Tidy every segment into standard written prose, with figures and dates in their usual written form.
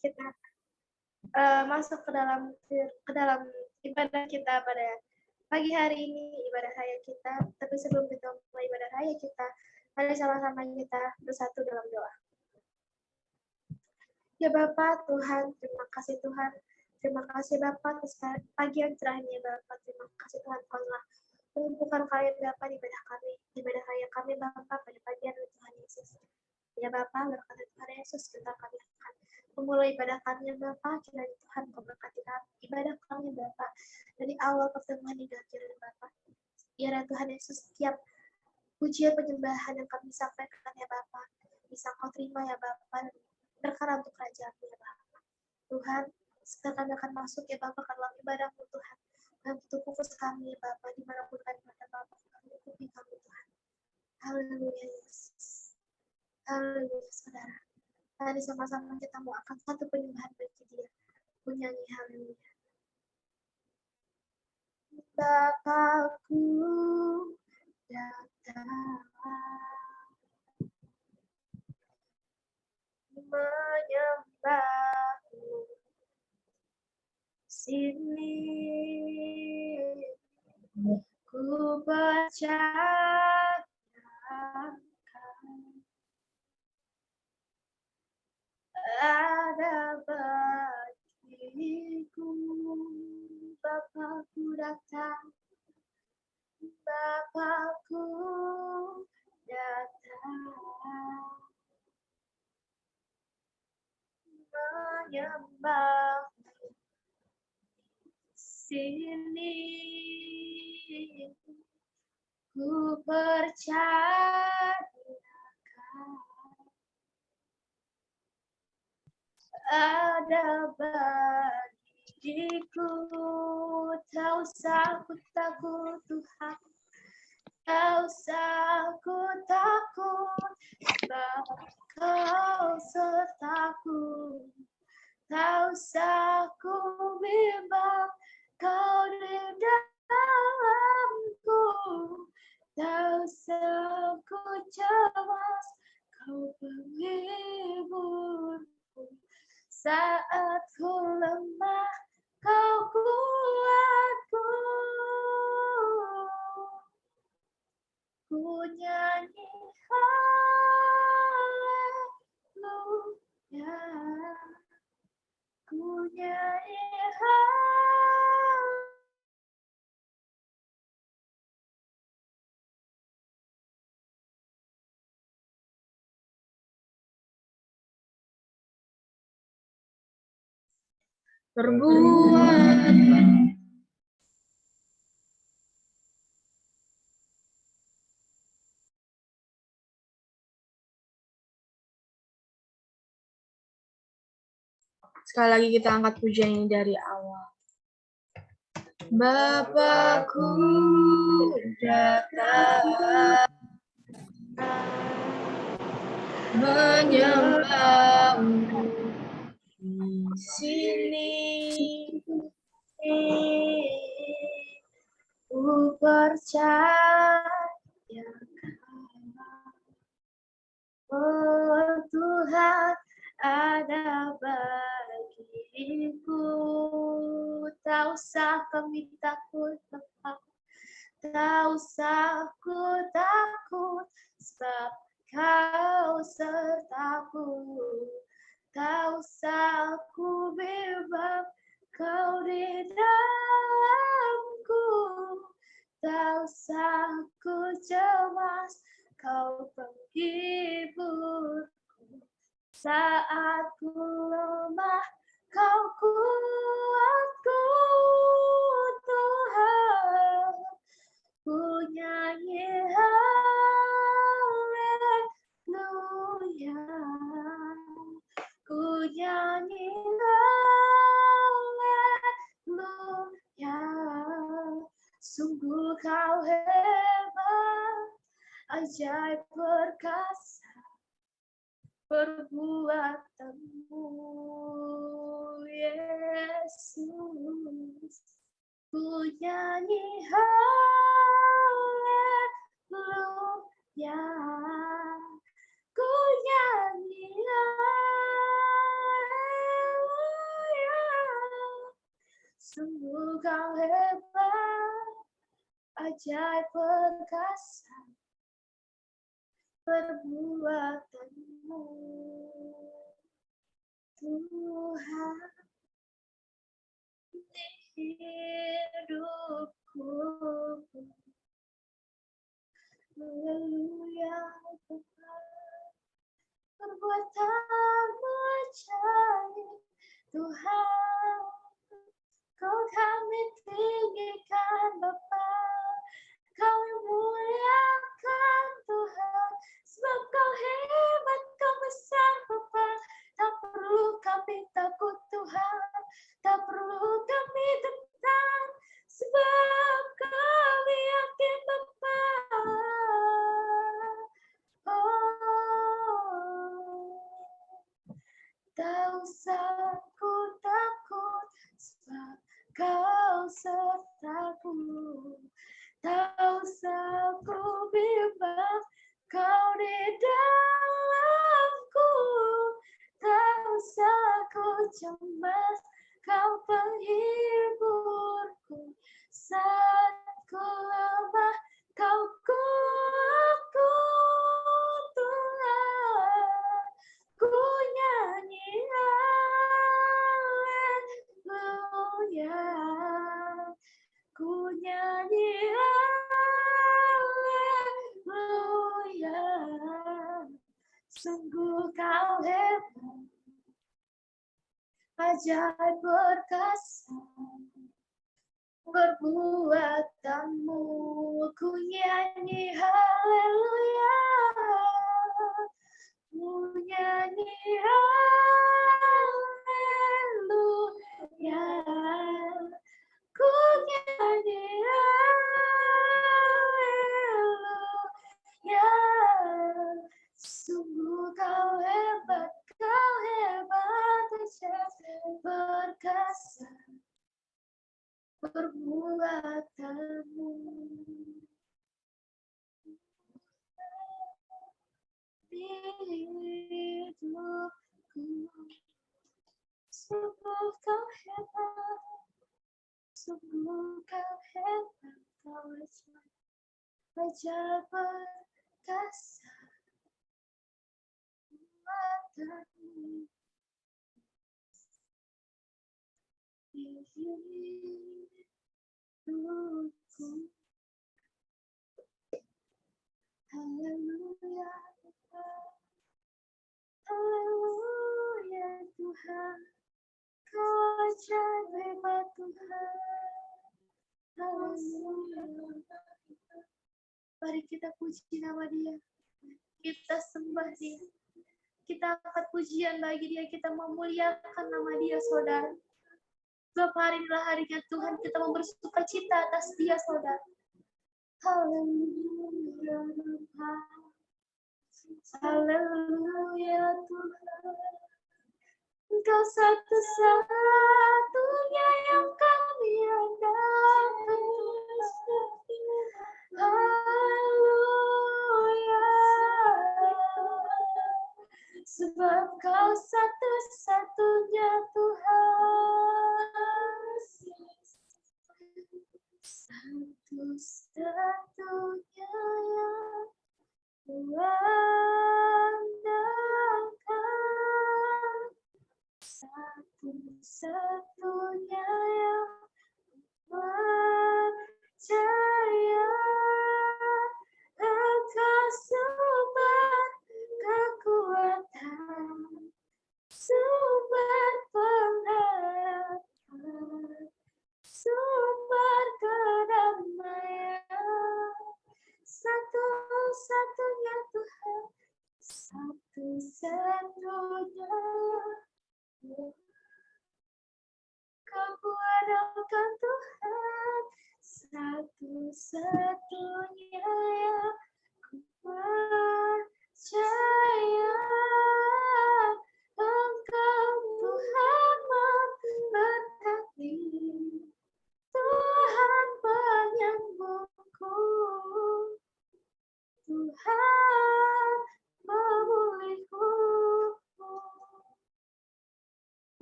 kita masuk ke dalam ibadah kita pada pagi hari ini, ibadah raya kita. Tapi sebelum kita mulai ibadah raya kita, mari sama-sama kita bersatu dalam doa. Ya Bapa Tuhan, terima kasih Tuhan. Terima kasih Bapa atas pagi yang cerah ini Bapa. Terima kasih Tuhan telah menumpukan kalian Bapa di ibadah raya kami Bapa pada pagi hari Tuhan Yesus. Ya Bapa, berkat Tuhan Yesus kita kami akan memulai ibadah kami Bapa. Kiranya Tuhan kau berkati ibadah kami Bapa dari awal pertemuan hingga akhir Bapa. Ya Tuhan Yesus, setiap pujian penyembahan yang kami sampaikan ya Bapa, bisa kau terima ya Bapa, berkara untuk kerajaan ya Bapa. Tuhan, sekarang kami akan masuk ya Bapa ke dalam ibadah-Mu Tuhan. Dan tutup fokus kami ya Bapa, dimanapun kami berada Bapa, kami tutupi kami Tuhan. Haleluya Yesus. Haleluya saudara. Mari sama-sama kita mau akan satu penyembahan bagi Dia. Menyanyi haleluya. Bapakku datang menyembahmu sini, ku percayakan ada bagiku. Bapakku datang, Bapakku datang menyembah sini, ku percayakan ada bagiku. Tak usah ku takut Tuhan, tak usah ku takut, sebab Kau sertaku. Tak usah ku bimbang, Kau di dalamku. Tak usah ku cemas, Kau penghiburku. Saat ku lemah, Kau kuatku. Ku nyanyi haleluya, ku nyanyi berbuat. Sekali lagi kita angkat pujian ini dari awal. Bapakku datang menyembahmu di sini, ku percayakan, oh Tuhan ada bagiku. Tak usah kami takut, tak usah ku takut, sebab Kau sertaku. Tak usah ku bimbang, Kau di dalamku. Tak usah ku cemas, Kau penghiburku. Saat ku lemah, Kau kuatku, Tuhan. Ku nyanyi haleluya, ku nyanyi haleluya. Sungguh Kau hebat, ajaib perkasa perbuatanmu, Yesus. Ku nyanyi haleluya, ku nyanyi Sungguh kau hebat, ajaib perkasa perbuatanmu, Tuhan di hidupku. Haleluya, Tuhan, perbuatanmu ajaib, Tuhan, kau kami tinggikan Bapa, kau muliakan Tuhan, sebab kau hebat, kau besar Bapa, tak perlu kami takut Tuhan, tak perlu kami tentang, sebab kami yakin Bapa. Tak usah ku takut, sebab kau sertaku. Tak usah ku bimbang, kau di dalamku. Tak usah ku cemas, kau penghiburku. Saat ku lemah, kau kuatku, Tuhan. Ku nyanyi haleluya, ku nyanyi haleluya. Sungguh kau hebat, ajaib perkasa perbuatanmu, ku nyanyi haleluya, ku nyanyi haleluya, ku nyanyi haleluya. Sungguh kau hebat, ajaib perkasa perbuatanmu. Di hidupku, sungguh kau hebat, sungguh kau hebat, kau ajaib perkasa perbuatanmu. Di hidupku, haleluya Tuhan, haleluya Tuhan, kau ajaib hebat Tuhan, haleluya. Mari kita puji nama Dia, kita sembah Dia, kita angkat pujian bagi Dia, kita memuliakan nama Dia, saudara. Sebab hari inilah harinya Tuhan, kita mau bersuka cita atas Dia, saudara. Haleluya Tuhan, haleluya Tuhan, Engkau satu-satunya yang kami andalkan Tuhan. Haleluya, sebab Kau satu-satunya Tuhan, satu-satunya yang kuandalkan, satu-satunya yang percaya. Engkau sumber kekuatan, sumber pengharapan, sumber kedamaian, satu-satunya Tuhan, satu-satunya. Kau andalkan Tuhan, satu-satunya yang ku percaya. Engkau Tuhan memberkati, Tuhan penyembuhku, Tuhan memulihku.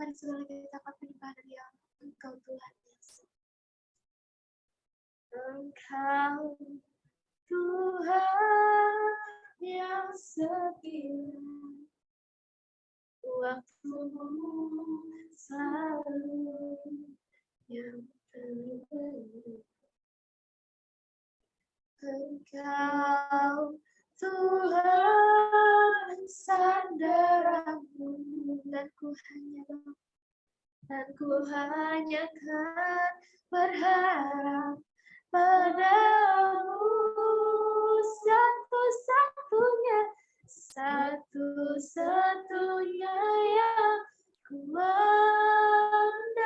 Mari segala kita akan menyembah dari Allah. Engkau Tuhan Yesus. Engkau Tuhan yang setia, waktumu selalu yang terbaik. Engkau Tuhan sandaranku, dan ku hanya kan berharap padamu, satu-satunya yang ku andalkan,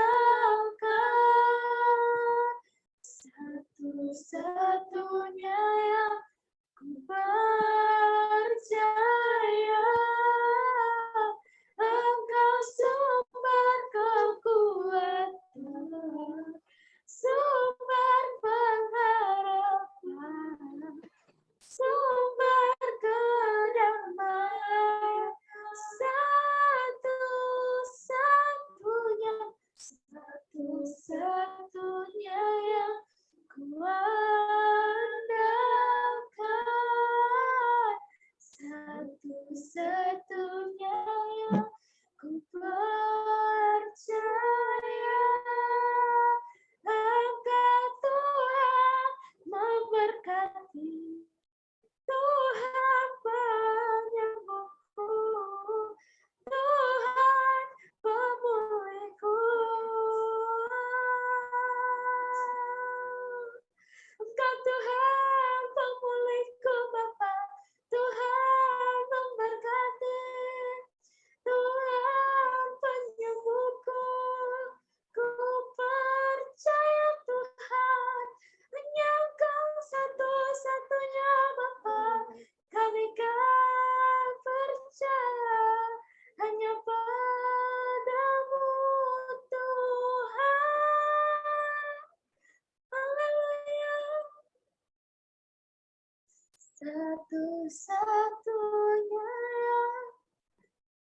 satu-satunya yang ku percaya. Engkau sumber kekuatan, sumber pengharapan, sumber kedamaian, satu-satunya yang ku andalkan, satu-satunya yang ku percaya. Engkau Tuhan memberkati, Tuhan penyembuhku, Tuhan pemulihku. Engkau Tuhan pemulihku Bapa, Tuhan memberkati, Tuhan penyembuhku. Ku percaya Tuhan, hanya Engkau satu-satunya Bapa. Kami kan percaya hanya padamu Tuhan. Haleluya. Satu-satunya yang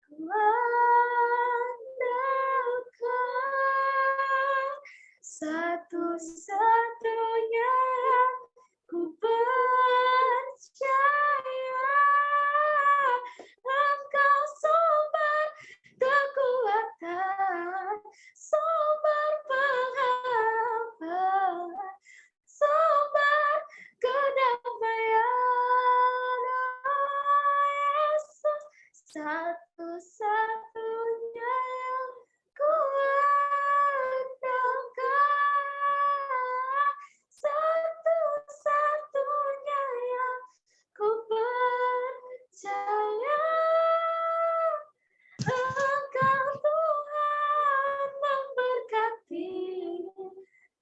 ku andalkan, satu-satunya yang ku percaya. Engkau sumber kekuatan, sumber pengharapan, sumber kedamaian. Oh Yesus, satu-satunya yang ku andalkan, satu-satunya yang ku percaya. Engkau Tuhan memberkati,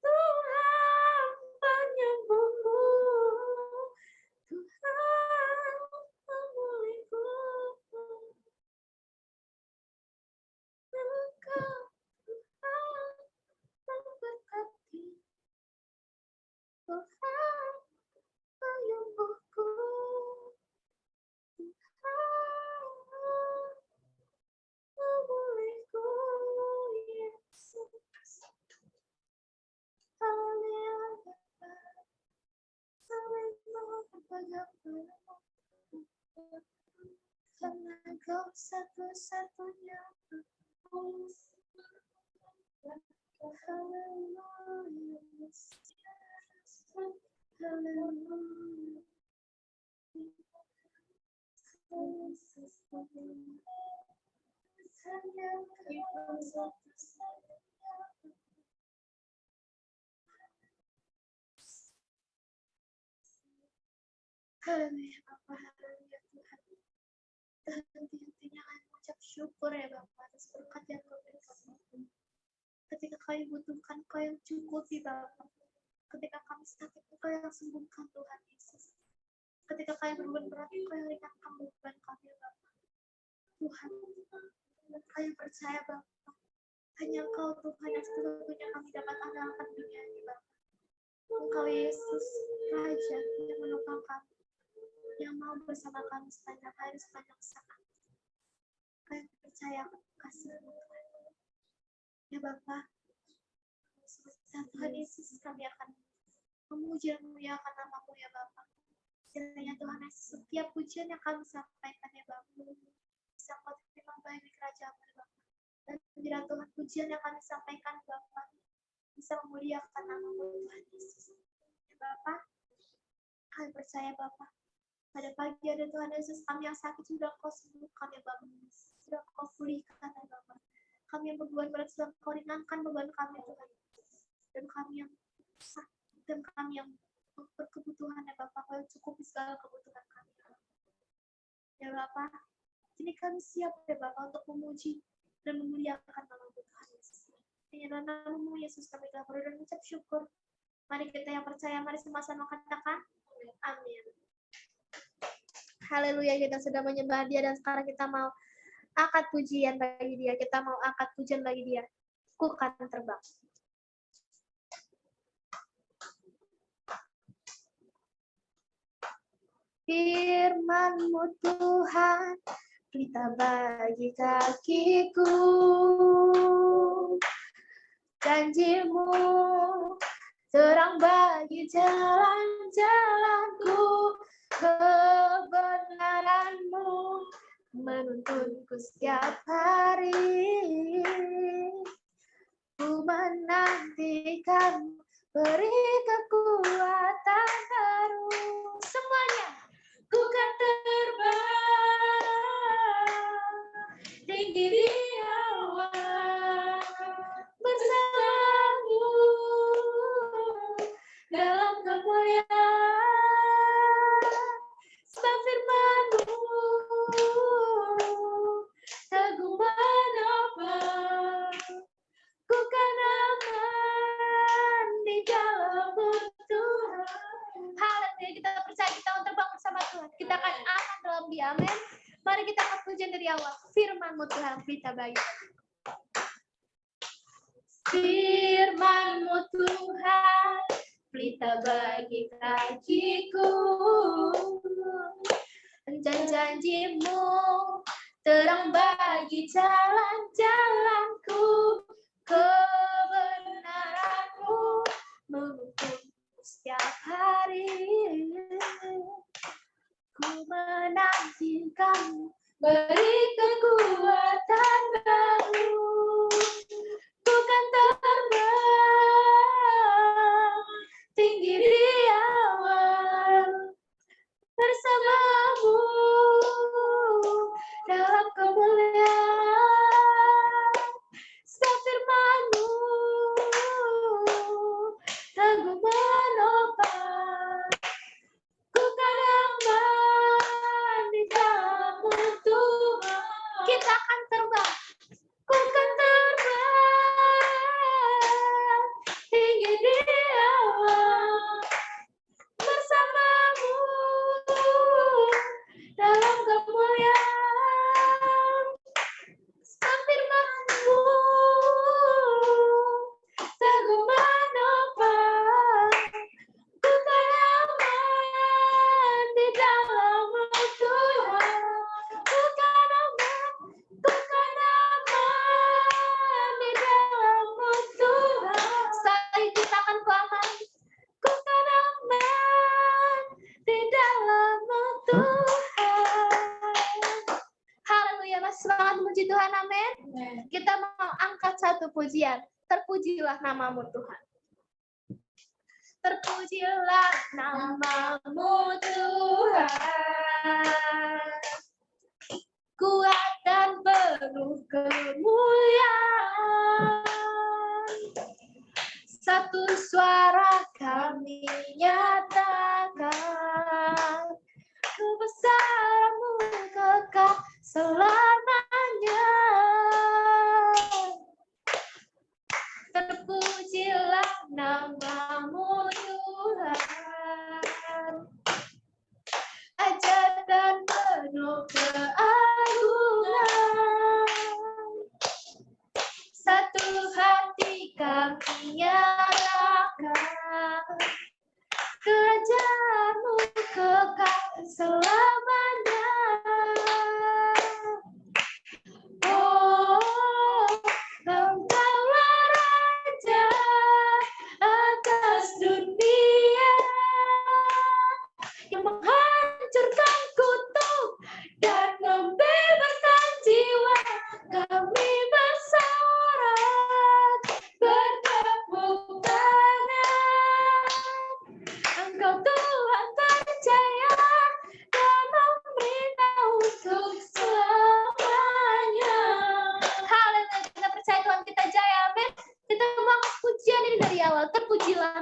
Tuhan penyembuhku, Tuhan pemulihku. Engkau Tuhan memberkati, Tuhan penyembuhku, Tuhan pemulihku, Yesus. Haleluya. Karena Engkau satu-satunya. Haleluya. Haleluya. Hanya Engkau satu-satunya. Haleluya Bapa, haleluya Tuhan. Henti-hentinya kami mengucap syukur ya Bapa atas berkat yang Kau berikan. Ketika kami butuhkan Kau yang cukupi Bapa. Ketika kami sakit Kau yang sembuhkan Tuhan Yesus. Ketika kami berbeban berat Kau yang ringankan beban kami Bapa. Tuhan, kami percaya Bapa. Hanya Engkau Tuhan yang satu-satunya kami dapat andalkan dunia ini Bapa. Engkau Yesus, Raja yang menopang kami, yang mau bersama kami sepanjang hari, sepanjang saat. Kami percaya kasih-Mu Tuhan. Ya Bapa, Tuhan Yesus, kami akan memuji dan memuliakan nama-Mu ya Bapa. Kiranya Tuhan Yesus, setiap pujian yang kami sampaikan ya Bapa, bisa Kau terima baik di kerajaan-Mu ya Bapa. Dan biarlah Tuhan, pujian yang kami sampaikan Bapa bisa memuliakan nama-Mu Tuhan Yesus. Ya Bapa, kami percaya Bapa, pada pagi ada Tuhan Yesus, kami yang sakit sudah Kau sembuhkan ya Bapa, sudah Kau pulihkan ya Bapa. Kami yang beban berat sudah Kau ringankan beban kami Tuhan. Dan kami yang sakit dan kami yang berkebutuhan ya Bapak, Kau cukupi segala kebutuhan kami. Ya Bapak, kini kami siap ya Bapak untuk memuji dan memuliakan nama Tuhan Yesus. Dalam nama-Mu Yesus kami telah berdoa dan mengucap syukur. Mari kita yang percaya, mari sama-sama katakan amin. Haleluya, kita sudah menyembah Dia dan sekarang kita mau angkat pujian bagi Dia. Kita mau angkat pujian bagi Dia. Ku kan terbang. Firman-Mu Tuhan, pelita bagi kakiku. Janji-Mu terang bagi jalan-jalanku. Kebenaran-Mu menuntunku setiap hari. Ku menantikan, beri kekuatan baru. Semuanya. Ku kan terbang tinggi di awan bersamamu dalam kemuliaan. Sebab firman-Mu teguh menopang. Ku kan aman di dalam-Mu Tuhan. Haleluya, kita percaya kita akan terbang bersama Tuhan. Kita akan aman dalam Dia, amin. Mari kita angkat pujian dari awal. Firman-Mu Tuhan, pelita bagi. Firman-Mu Tuhan, pelita bagi kakiku. Janji-Mu terang bagi jalan-jalanku. Kebenaran-Mu menuntun setiap hari. Ku menantikan, beri kekuatan baru. Ku kan terbang tinggi di awan bersama-Mu dalam kemuliaan. Sebab firman-Mu teguh menopang. Ku kan aman di dalam-Mu Tuhan. Kita akan terbang. Ku kan terbang tinggi di awan bersama-Mu dalam kemuliaan. Sebab firman-Mu teguh menopang. Ku kan aman di dalam-Mu Tuhan. Ku kan aman di dalam-Mu Tuhan. Sekali ciptakan ku aman. Ku kan aman di dalam-Mu Tuhan. Haleluya, mas semangat memuji Tuhan, amin. Kita mau angkat satu pujian. Terpujilah nama-Mu Tuhan. Terpujilah nama-Mu Tuhan. Kuat dan penuh kemuliaan. Satu suara kami nyatakan, kebesaran-Mu kekal selamanya. Terpujilah nama-Mu Tuhan. Ajaib dan penuh keagungan. Satu hati kami nyatakan, kerajaan-Mu kekal selamanya. Oh, Engkaulah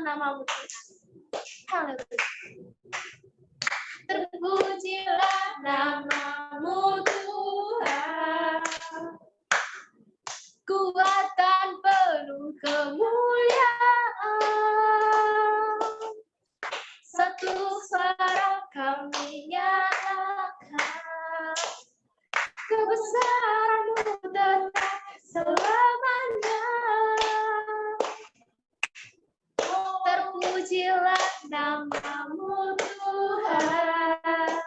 namamu Tuhan. Haleluya. Terpujilah namamu Tuhan. Kuatan penuh kemuliaan. Satu suara kami nyatakan. Kebesaran-Mu tetap selamanya. Terpujilah namamu Tuhan.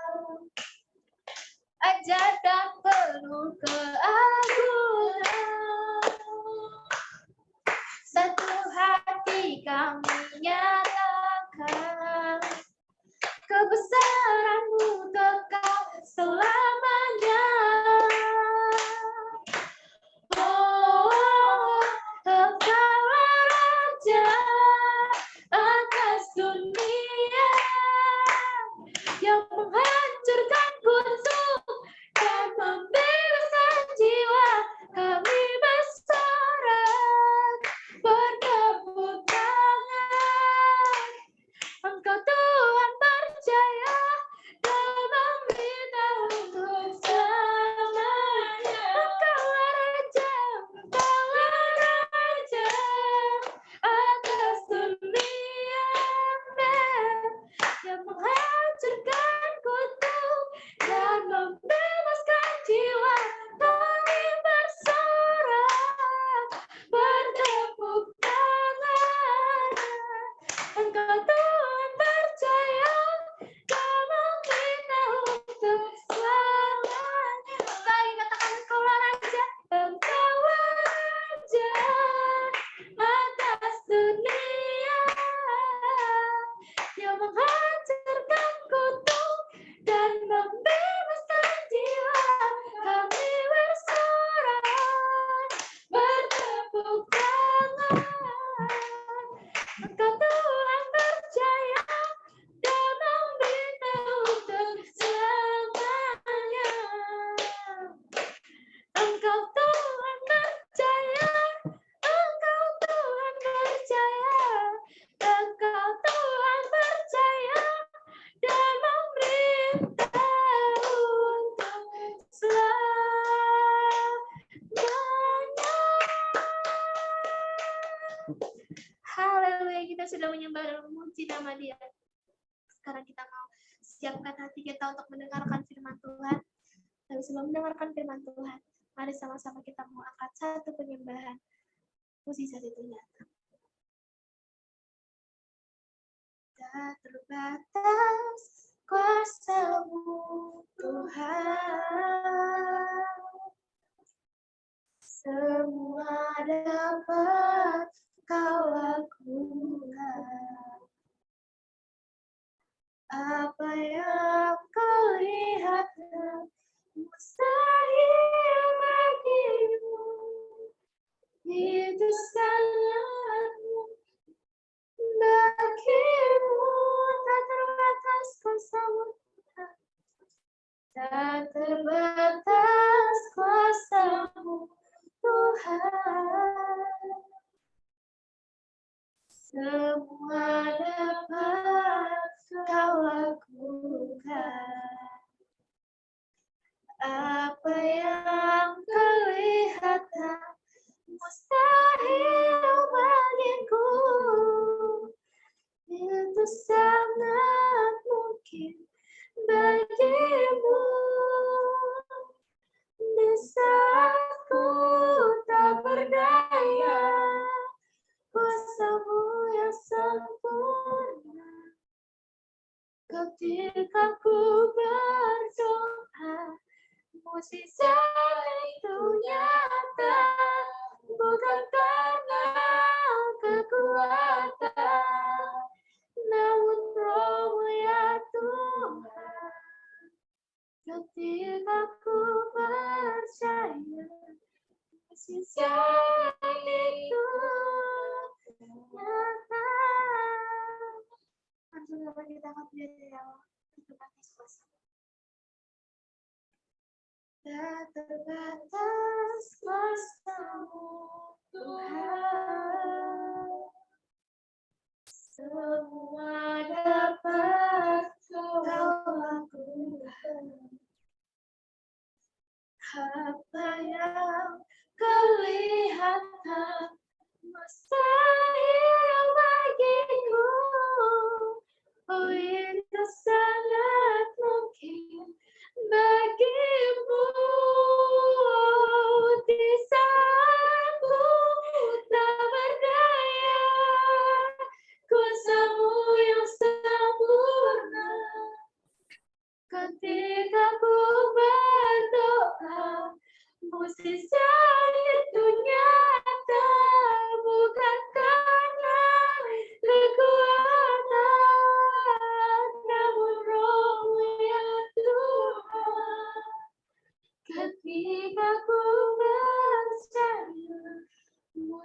Ajaran penuh keagungan. Satu hati kami nyatakan. Kebesaran-Mu kekal selamanya. Oh, Engkaulah Raja atas dunia yang menghancurkan kutub dan membebaskan jiwa. Kami bersorak bertepuk tangan. Engkau Tuhan percaya dan meminta untuk selamanya. Engkaulah Raja atas dunia yang menghancurkan kutub dan membebaskan jiwa. Kami bersorak bertepuk tangan. Engkau Tuhan percaya dan meminta untuk selamanya. Mari katakan Engkaulah Raja atas dunia yang menghancurkan kutub dan membebaskan jiwa. Kami bersorak bertepuk tangan. Engkau Tuhan percaya dan meminta untuk selamanya. Engkau Tuhan percaya, Engkau Tuhan percaya, Engkau Tuhan percaya dan memerintah untuk selamanya. Haleluya, kita sudah menyembah dan memuji nama Dia. Sekarang kita mau siapkan hati kita untuk mendengarkan firman Tuhan. Tapi sebelum mendengarkan firman Tuhan, mari sama-sama kita mau angkat satu penyembahan. Mukjizat itu nyata. Tak terbatas kuasa-Mu Tuhan. Semua dapat Kau lakukan. Apa yang Kau lihat mustahil bagimu, itu sangat bagimu. Tak terbatas kuasa-Mu Tuhan, tak terbatas kuasa-Mu Tuhan. Semua dapat Kau lakukan. Apa yang kelihatan mustahil bagiku, itu sangat mungkin bagimu. Di saat ku tak berdaya, kuasa-Mu yang sempurna. Ketika ku berdoa, mukjizat itu nyata, bukan karena kekuatan, namun Roh-Mu ya Tuhan. Ketika ku percaya, mukjizat itu nyata. Langsung dapat kita angkat berdiri ya Allah. Itu pakai kuasa. Tak terbatas kuasa-Mu Tuhan.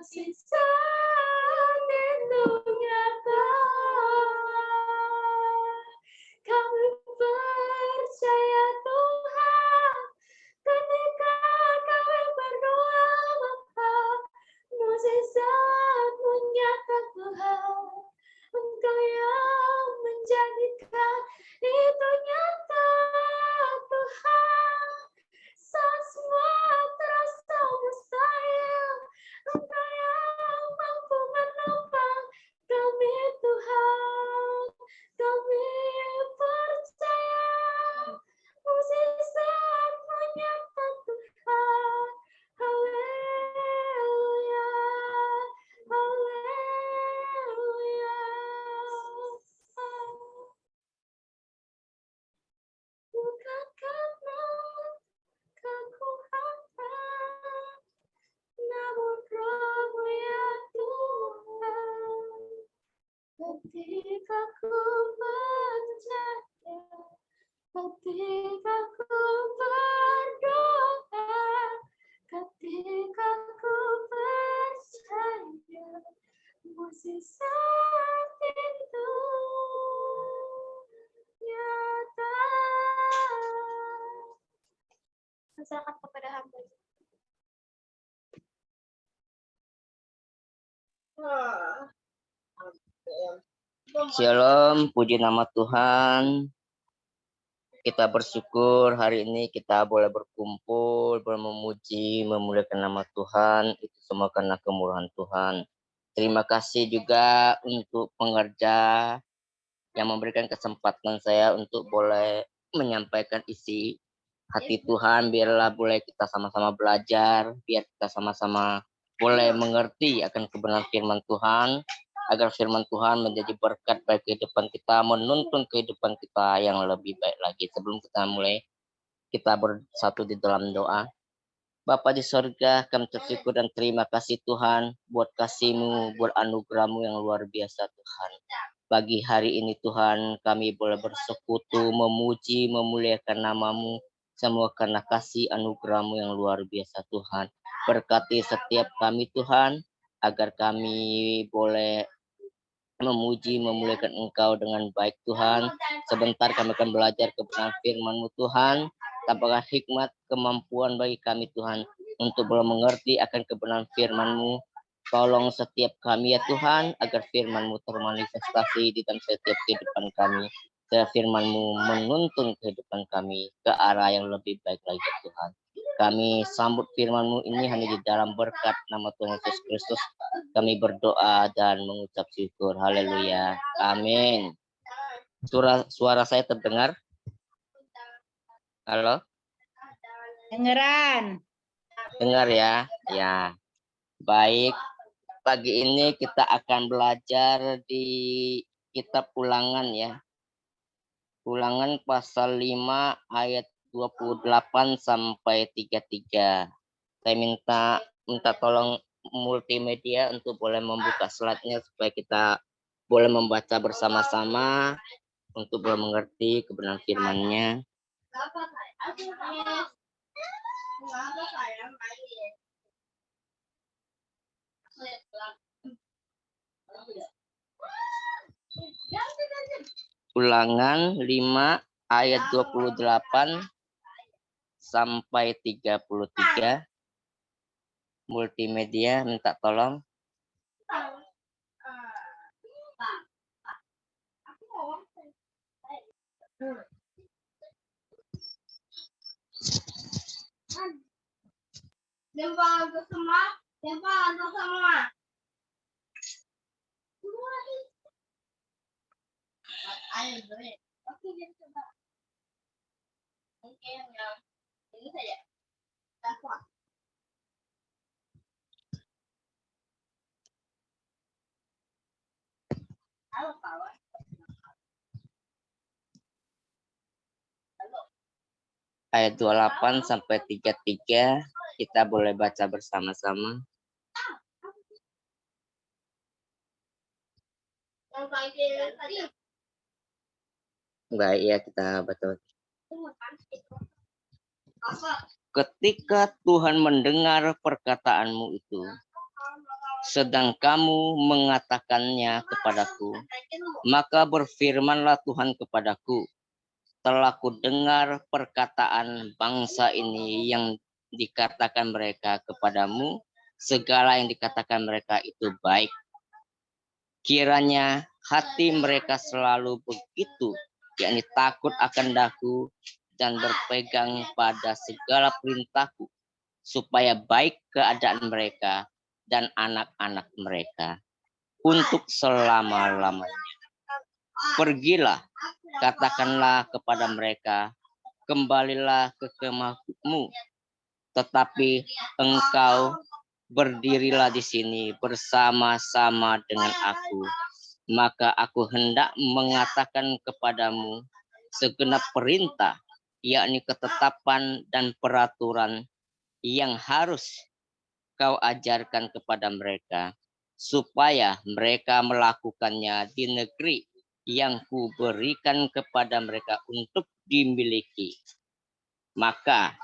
saat itu nyata. Kami percaya Tuhan, ketika kami berdoa Bapa, mukjizat-Mu nyata Tuhan. Engkau yang menjadikan itu nyata Tuhan. Saat semua terasa mustahil, Engkau yang mampu menopang kami Tuhan. Kami percaya mukjizat-Mu nyata Tuhan. Haleluya, haleluya. Bukan karena kekuatan, namun Roh-Mu ya Tuhan. Ketika ku percaya, ketika ku berdoa, ketika ku percaya, mukjizat itu nyata. Serahkan kepada hamba. Shalom, puji nama Tuhan. Kita bersyukur hari ini kita boleh berkumpul, boleh memuji, memuliakan nama Tuhan. Itu semua karena kemurahan Tuhan. Terima kasih juga untuk pengerja yang memberikan kesempatan saya untuk boleh menyampaikan isi hati Tuhan. Biarlah boleh kita sama-sama belajar, biar kita sama-sama boleh mengerti akan kebenaran firman Tuhan, agar firman Tuhan menjadi berkat bagi kehidupan kita, menuntun kehidupan kita yang lebih baik lagi. Sebelum kita mulai, kita bersatu di dalam doa. Bapa di sorga, kami bersyukur dan terima kasih Tuhan buat kasih-Mu, buat anugerah-Mu yang luar biasa Tuhan. Pagi hari ini Tuhan, kami boleh bersekutu, memuji, memuliakan nama-Mu, semua karena kasih anugerah-Mu yang luar biasa Tuhan. Berkati setiap kami Tuhan, agar kami boleh memuji, memuliakan Engkau dengan baik Tuhan. Sebentar kami akan belajar kebenaran firman-Mu Tuhan. Tambahkan hikmat, kemampuan bagi kami Tuhan untuk boleh mengerti akan kebenaran firman-Mu. Tolong setiap kami ya Tuhan, agar firman-Mu termanifestasi di dalam setiap kehidupan kami. Sehingga firman-Mu menuntun kehidupan kami ke arah yang lebih baik lagi ya Tuhan. Kami sambut firman-Mu ini hanya di dalam berkat nama Tuhan Yesus Kristus. Kami berdoa dan mengucap syukur. Haleluya. Amin. Suara saya terdengar? Halo? Dengeran. Dengar ya? Ya. Baik. Pagi ini kita akan belajar di kitab Ulangan ya. Ulangan pasal 5 ayat 28 sampai 33. Saya minta tolong multimedia untuk boleh membuka slide-nya supaya kita boleh membaca bersama-sama untuk boleh mengerti kebenaran firman-Nya. Ulangan 5 ayat 28 sampai 33. Multimedia minta tolong. Ayat 28 sampai 33 kita boleh baca bersama-sama. Baik ya, kita baca. Ketika Tuhan mendengar perkataan-Mu itu, sedang kamu mengatakannya kepadaku. Maka berfirmanlah Tuhan kepadaku, telah kudengar perkataan bangsa ini yang dikatakan mereka kepadamu, segala yang dikatakan mereka itu baik. Kiranya hati mereka selalu begitu, yakni takut akan daku dan berpegang pada segala perintahku, supaya baik keadaan mereka dan anak-anak mereka untuk selama-lamanya. Pergilah, katakanlah kepada mereka, kembalilah ke kemahmu, tetapi engkau berdirilah di sini bersama-sama dengan aku. Maka aku hendak mengatakan kepadamu segenap perintah, yakni ketetapan dan peraturan yang harus kau ajarkan kepada mereka, supaya mereka melakukannya di negeri yang kuberikan kepada mereka untuk dimiliki. Maka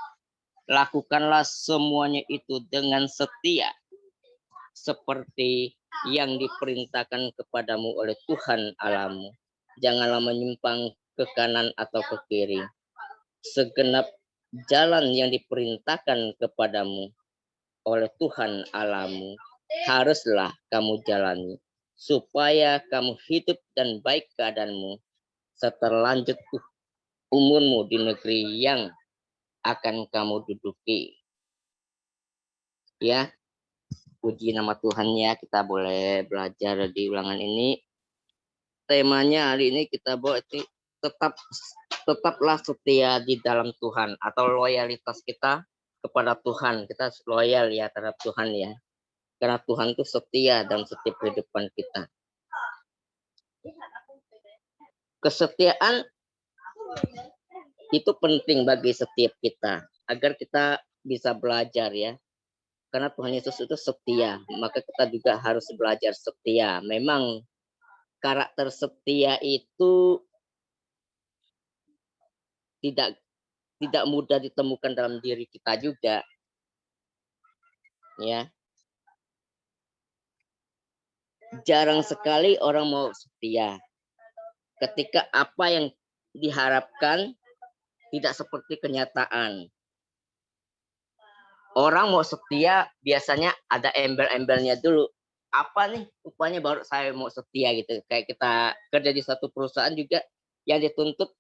lakukanlah semuanya itu dengan setia, seperti yang diperintahkan kepadamu oleh Tuhan Allahmu. Janganlah menyimpang ke kanan atau ke kiri. Segenap jalan yang diperintahkan kepadamu oleh Tuhan Allahmu haruslah kamu jalani, supaya kamu hidup dan baik keadaanmu, serta lanjut umurmu di negeri yang akan kamu duduki. Ya, puji nama Tuhan ya, kita boleh belajar di ulangan ini. Temanya hari ini kita bawa itu tetaplah setia di dalam Tuhan, atau loyalitas kita kepada Tuhan. Kita loyal ya terhadap Tuhan ya. Karena Tuhan itu setia dalam setiap kehidupan kita. Kesetiaan itu penting bagi setiap kita agar kita bisa belajar ya. Karena Tuhan Yesus itu setia, maka kita juga harus belajar setia. Memang karakter setia itu tidak mudah ditemukan dalam diri kita juga. Ya. Jarang sekali orang mau setia. Ketika apa yang diharapkan tidak seperti kenyataan. Orang mau setia biasanya ada embel-embelnya dulu. Apa nih rupanya baru saya mau setia gitu. Kayak kita kerja di satu perusahaan juga yang dituntut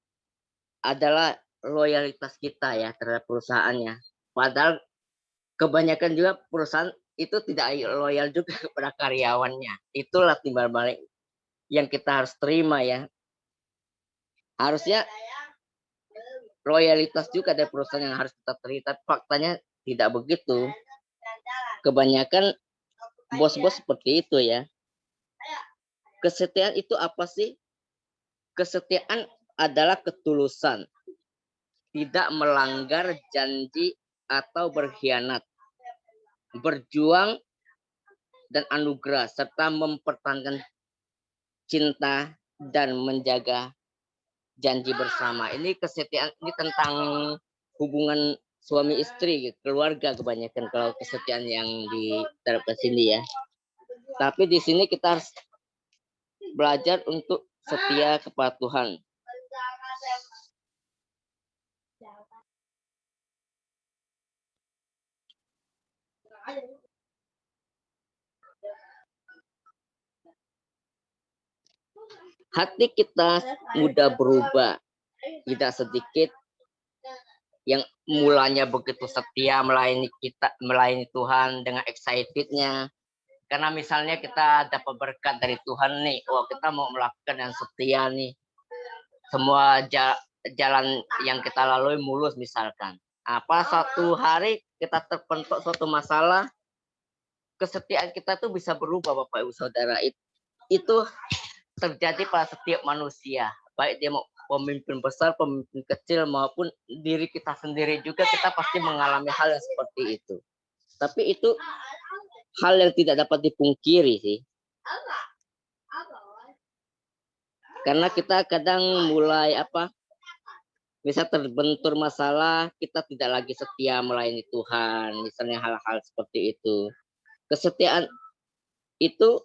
adalah loyalitas kita ya terhadap perusahaannya. Padahal kebanyakan juga perusahaan itu tidak loyal juga kepada karyawannya. Itulah timbal balik yang kita harus terima ya. Harusnya loyalitas juga dari perusahaan yang harus kita terima, tapi faktanya tidak begitu. Kebanyakan bos-bos seperti itu ya. Kesetiaan itu apa sih? Kesetiaan adalah ketulusan, tidak melanggar janji atau berkhianat, berjuang dan anugerah, serta mempertahankan cinta dan menjaga janji bersama. Ini kesetiaan, ini tentang hubungan suami istri, keluarga kebanyakan kalau kesetiaan yang diterapkan sini ya. Tapi di sini kita harus belajar untuk setia kepada Tuhan. Hati kita mudah berubah, tidak sedikit yang mulanya begitu setia melayani Tuhan dengan excitednya. Karena misalnya kita dapat berkat dari Tuhan nih, kita mau melakukan yang setia nih, semua jalan yang kita lalui mulus misalkan. Apa satu hari kita terpentok suatu masalah, kesetiaan kita tuh bisa berubah Bapak Ibu Saudara. Itu terjadi pada setiap manusia, baik dia mau pemimpin besar, pemimpin kecil maupun diri kita sendiri juga, kita pasti mengalami hal yang seperti itu. Tapi itu hal yang tidak dapat dipungkiri sih. Karena kita kadang mulai bisa terbentur masalah, kita tidak lagi setia melayani Tuhan, misalnya hal-hal seperti itu. Kesetiaan itu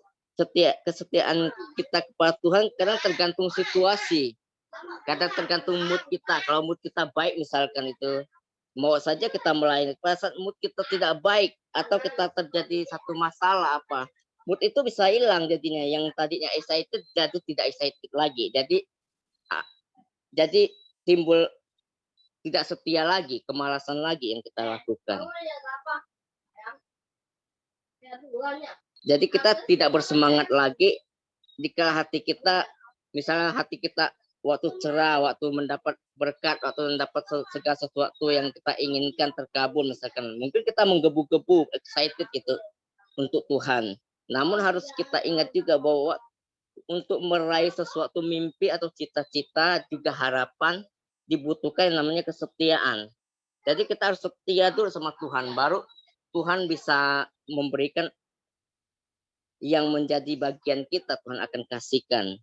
kesetiaan kita kepada Tuhan kadang tergantung situasi, kadang tergantung mood kita. Kalau mood kita baik misalkan itu, mau saja kita melayani. Pada saat mood kita tidak baik atau kita terjadi satu masalah apa, mood itu bisa hilang jadinya. Yang tadinya excited jadi tidak excited lagi. Jadi timbul tidak setia lagi, kemalasan lagi yang kita lakukan. Jadi kita tidak bersemangat lagi jika hati kita, misalnya hati kita waktu cerah, waktu mendapat berkat, waktu mendapat segala sesuatu yang kita inginkan terkabul misalkan. Mungkin kita menggebu-gebu, excited gitu untuk Tuhan. Namun harus kita ingat juga bahwa untuk meraih sesuatu mimpi atau cita-cita juga harapan dibutuhkan yang namanya kesetiaan. Jadi kita harus setia dulu sama Tuhan, baru Tuhan bisa memberikan yang menjadi bagian kita, Tuhan akan kasihkan.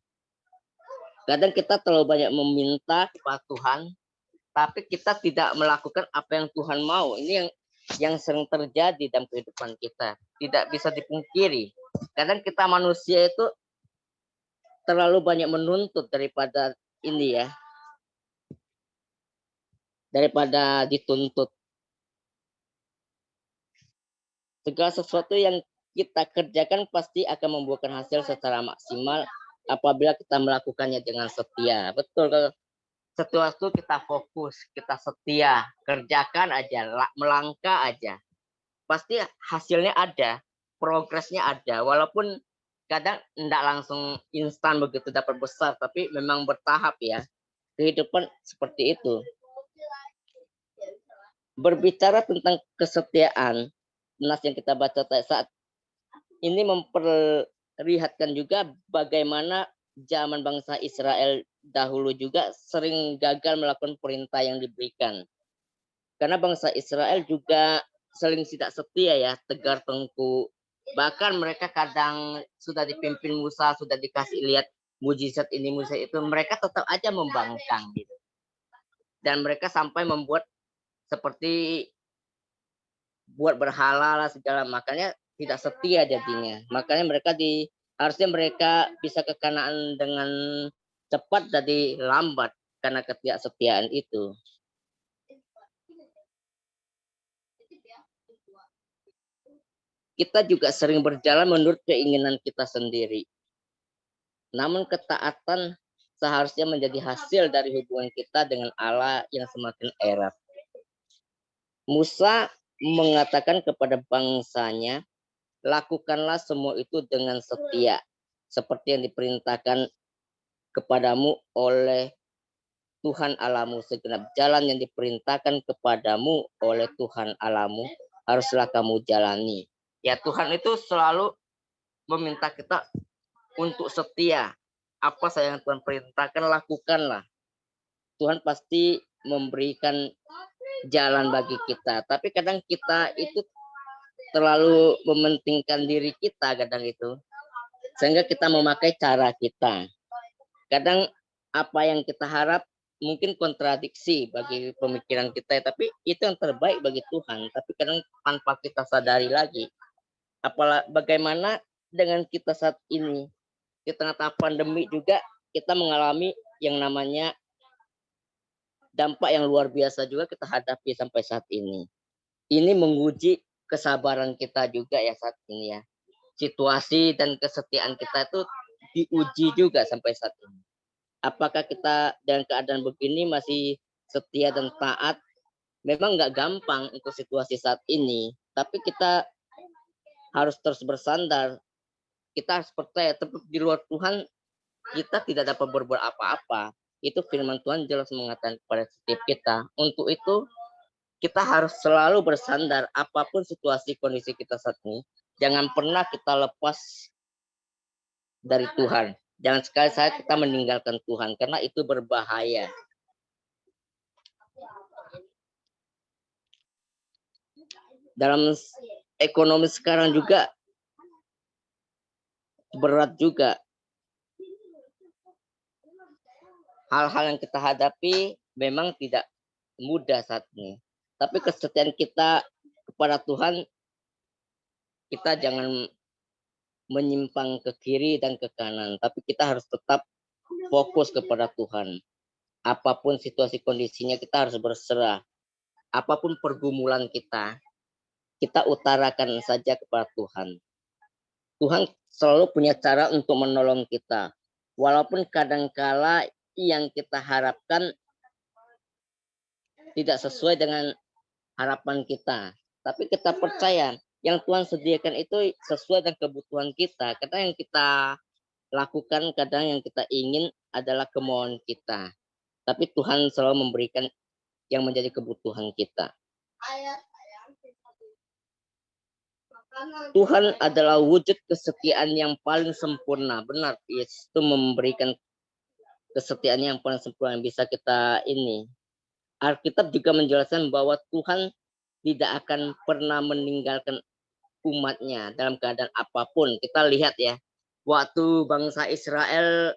Kadang kita terlalu banyak meminta kepada Tuhan, tapi kita tidak melakukan apa yang Tuhan mau. Ini yang sering terjadi dalam kehidupan kita. Tidak bisa dipungkiri. Kadang kita manusia itu terlalu banyak menuntut daripada ini ya, daripada dituntut. Segala sesuatu yang kita kerjakan pasti akan membuahkan hasil secara maksimal apabila kita melakukannya dengan setia. Betul, sesuatu kita fokus, kita setia, kerjakan aja, melangkah aja. Pasti hasilnya ada, progresnya ada, walaupun kadang tidak langsung instan begitu dapat besar, tapi memang bertahap ya. Kehidupan seperti itu. Berbicara tentang kesetiaan, nas yang kita baca saat ini memperlihatkan juga bagaimana zaman bangsa Israel dahulu juga sering gagal melakukan perintah yang diberikan. Karena bangsa Israel juga sering tidak setia ya, tegar tengkuk. Bahkan mereka kadang sudah dipimpin Musa, sudah dikasih lihat mujizat ini, mujizat itu, mereka tetap aja membangkang gitu. Dan mereka sampai membuat seperti buat berhala lah segala, makanya tidak setia jadinya. Makanya mereka harusnya mereka bisa ke Kanaan dengan cepat jadi lambat karena ketidaksetiaan itu. Kita juga sering berjalan menurut keinginan kita sendiri. Namun ketaatan seharusnya menjadi hasil dari hubungan kita dengan Allah yang semakin erat. Musa mengatakan kepada bangsanya, lakukanlah semua itu dengan setia, seperti yang diperintahkan kepadamu oleh Tuhan Allahmu. Segenap jalan yang diperintahkan kepadamu oleh Tuhan Allahmu haruslah kamu jalani. Ya, Tuhan itu selalu meminta kita untuk setia. Apa yang Tuhan perintahkan, lakukanlah. Tuhan pasti memberikan jalan bagi kita. Tapi kadang kita itu terlalu mementingkan diri kita kadang itu. Sehingga kita memakai cara kita. Kadang apa yang kita harap mungkin kontradiksi bagi pemikiran kita, tapi itu yang terbaik bagi Tuhan. Tapi kadang tanpa kita sadari lagi. Bagaimana dengan kita saat ini, di tengah-tengah pandemi juga kita mengalami yang namanya dampak yang luar biasa juga kita hadapi sampai saat ini. Ini menguji kesabaran kita juga ya saat ini ya. Situasi dan kesetiaan kita itu diuji juga sampai saat ini. Apakah kita dengan keadaan begini masih setia dan taat? Memang nggak gampang untuk situasi saat ini, tapi kita harus terus bersandar. Kita harus percaya, tapi di luar Tuhan kita tidak dapat berbuat apa-apa. Itu firman Tuhan jelas mengatakan kepada setiap kita. Untuk itu kita harus selalu bersandar apapun situasi kondisi kita saat ini. Jangan pernah kita lepas dari Tuhan. Jangan sekali-sekali kita meninggalkan Tuhan karena itu berbahaya. Dalam ekonomi sekarang juga berat juga. Hal-hal yang kita hadapi memang tidak mudah saat ini. Tapi kesetiaan kita kepada Tuhan, kita jangan menyimpang ke kiri dan ke kanan, tapi kita harus tetap fokus kepada Tuhan. Apapun situasi kondisinya kita harus berserah. Apapun pergumulan kita utarakan saja kepada Tuhan. Tuhan selalu punya cara untuk menolong kita. Walaupun kadangkala yang kita harapkan tidak sesuai dengan harapan kita. Tapi kita percaya yang Tuhan sediakan itu sesuai dengan kebutuhan kita. Kadang yang kita lakukan, kadang yang kita ingin adalah kemauan kita. Tapi Tuhan selalu memberikan yang menjadi kebutuhan kita. Tuhan adalah wujud kesetiaan yang paling sempurna. Benar, Yesus itu memberikan kesetiaan yang paling sempurna yang bisa kita ini. Alkitab juga menjelaskan bahwa Tuhan tidak akan pernah meninggalkan umatnya dalam keadaan apapun. Kita lihat ya, waktu bangsa Israel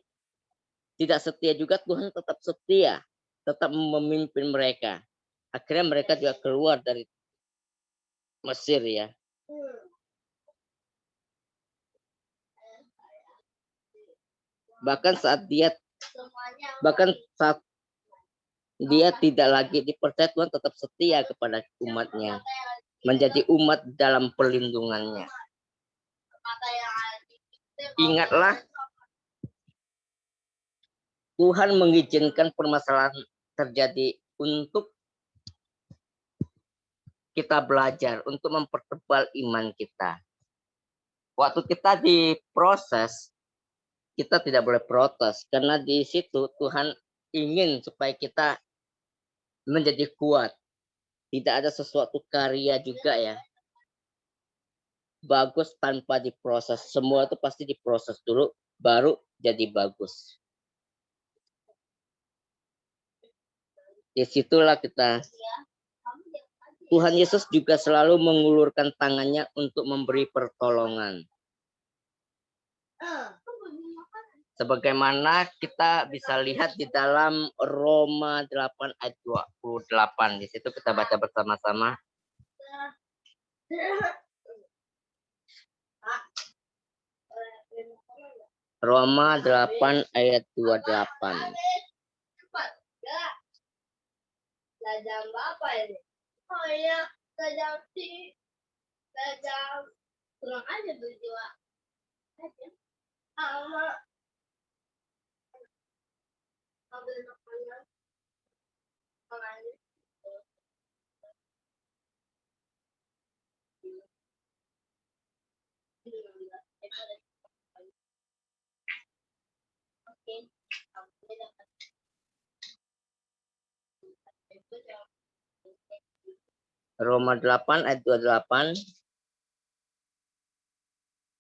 tidak setia juga, Tuhan tetap setia, tetap memimpin mereka. Akhirnya mereka juga keluar dari Mesir ya. Bahkan saat dia tidak lagi dipercaya, Tuhan tetap setia kepada umatnya, menjadi umat dalam perlindungannya. Ingatlah, Tuhan mengizinkan permasalahan terjadi untuk kita belajar, untuk mempertebal iman kita. Waktu kita diproses, kita tidak boleh protes, karena di situ Tuhan ingin supaya kita menjadi kuat. Tidak ada sesuatu karya juga ya bagus tanpa diproses. Semua itu pasti diproses dulu, baru jadi bagus. Disitulah kita. Tuhan Yesus juga selalu mengulurkan tangannya untuk memberi pertolongan. Sebagaimana kita bisa lihat di dalam Roma 8 ayat 28. Di situ kita baca bersama-sama. Roma 8 ayat 28. Sedang apa ini? Oh iya, sedang kurang aja berdua. Ambil makanan. Roma 8 ayat 28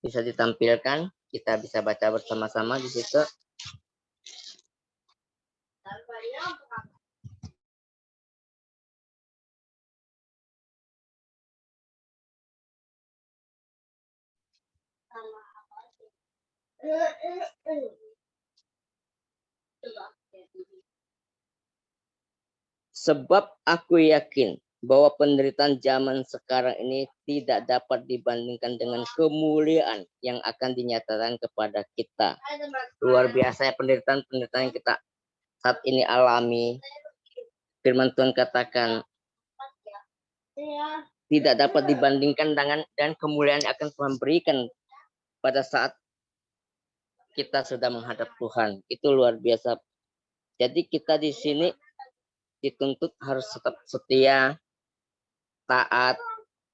bisa ditampilkan, kita bisa baca bersama-sama di situ. Sebab aku yakin bahwa penderitaan zaman sekarang ini tidak dapat dibandingkan dengan kemuliaan yang akan dinyatakan kepada kita. Luar biasa ya penderitaan yang kita saat ini alami. Firman Tuhan katakan tidak dapat dibandingkan dengan kemuliaan yang akan Tuhan berikan pada saat kita sudah menghadap Tuhan. Itu luar biasa. Jadi kita di sini dituntut harus tetap setia, taat,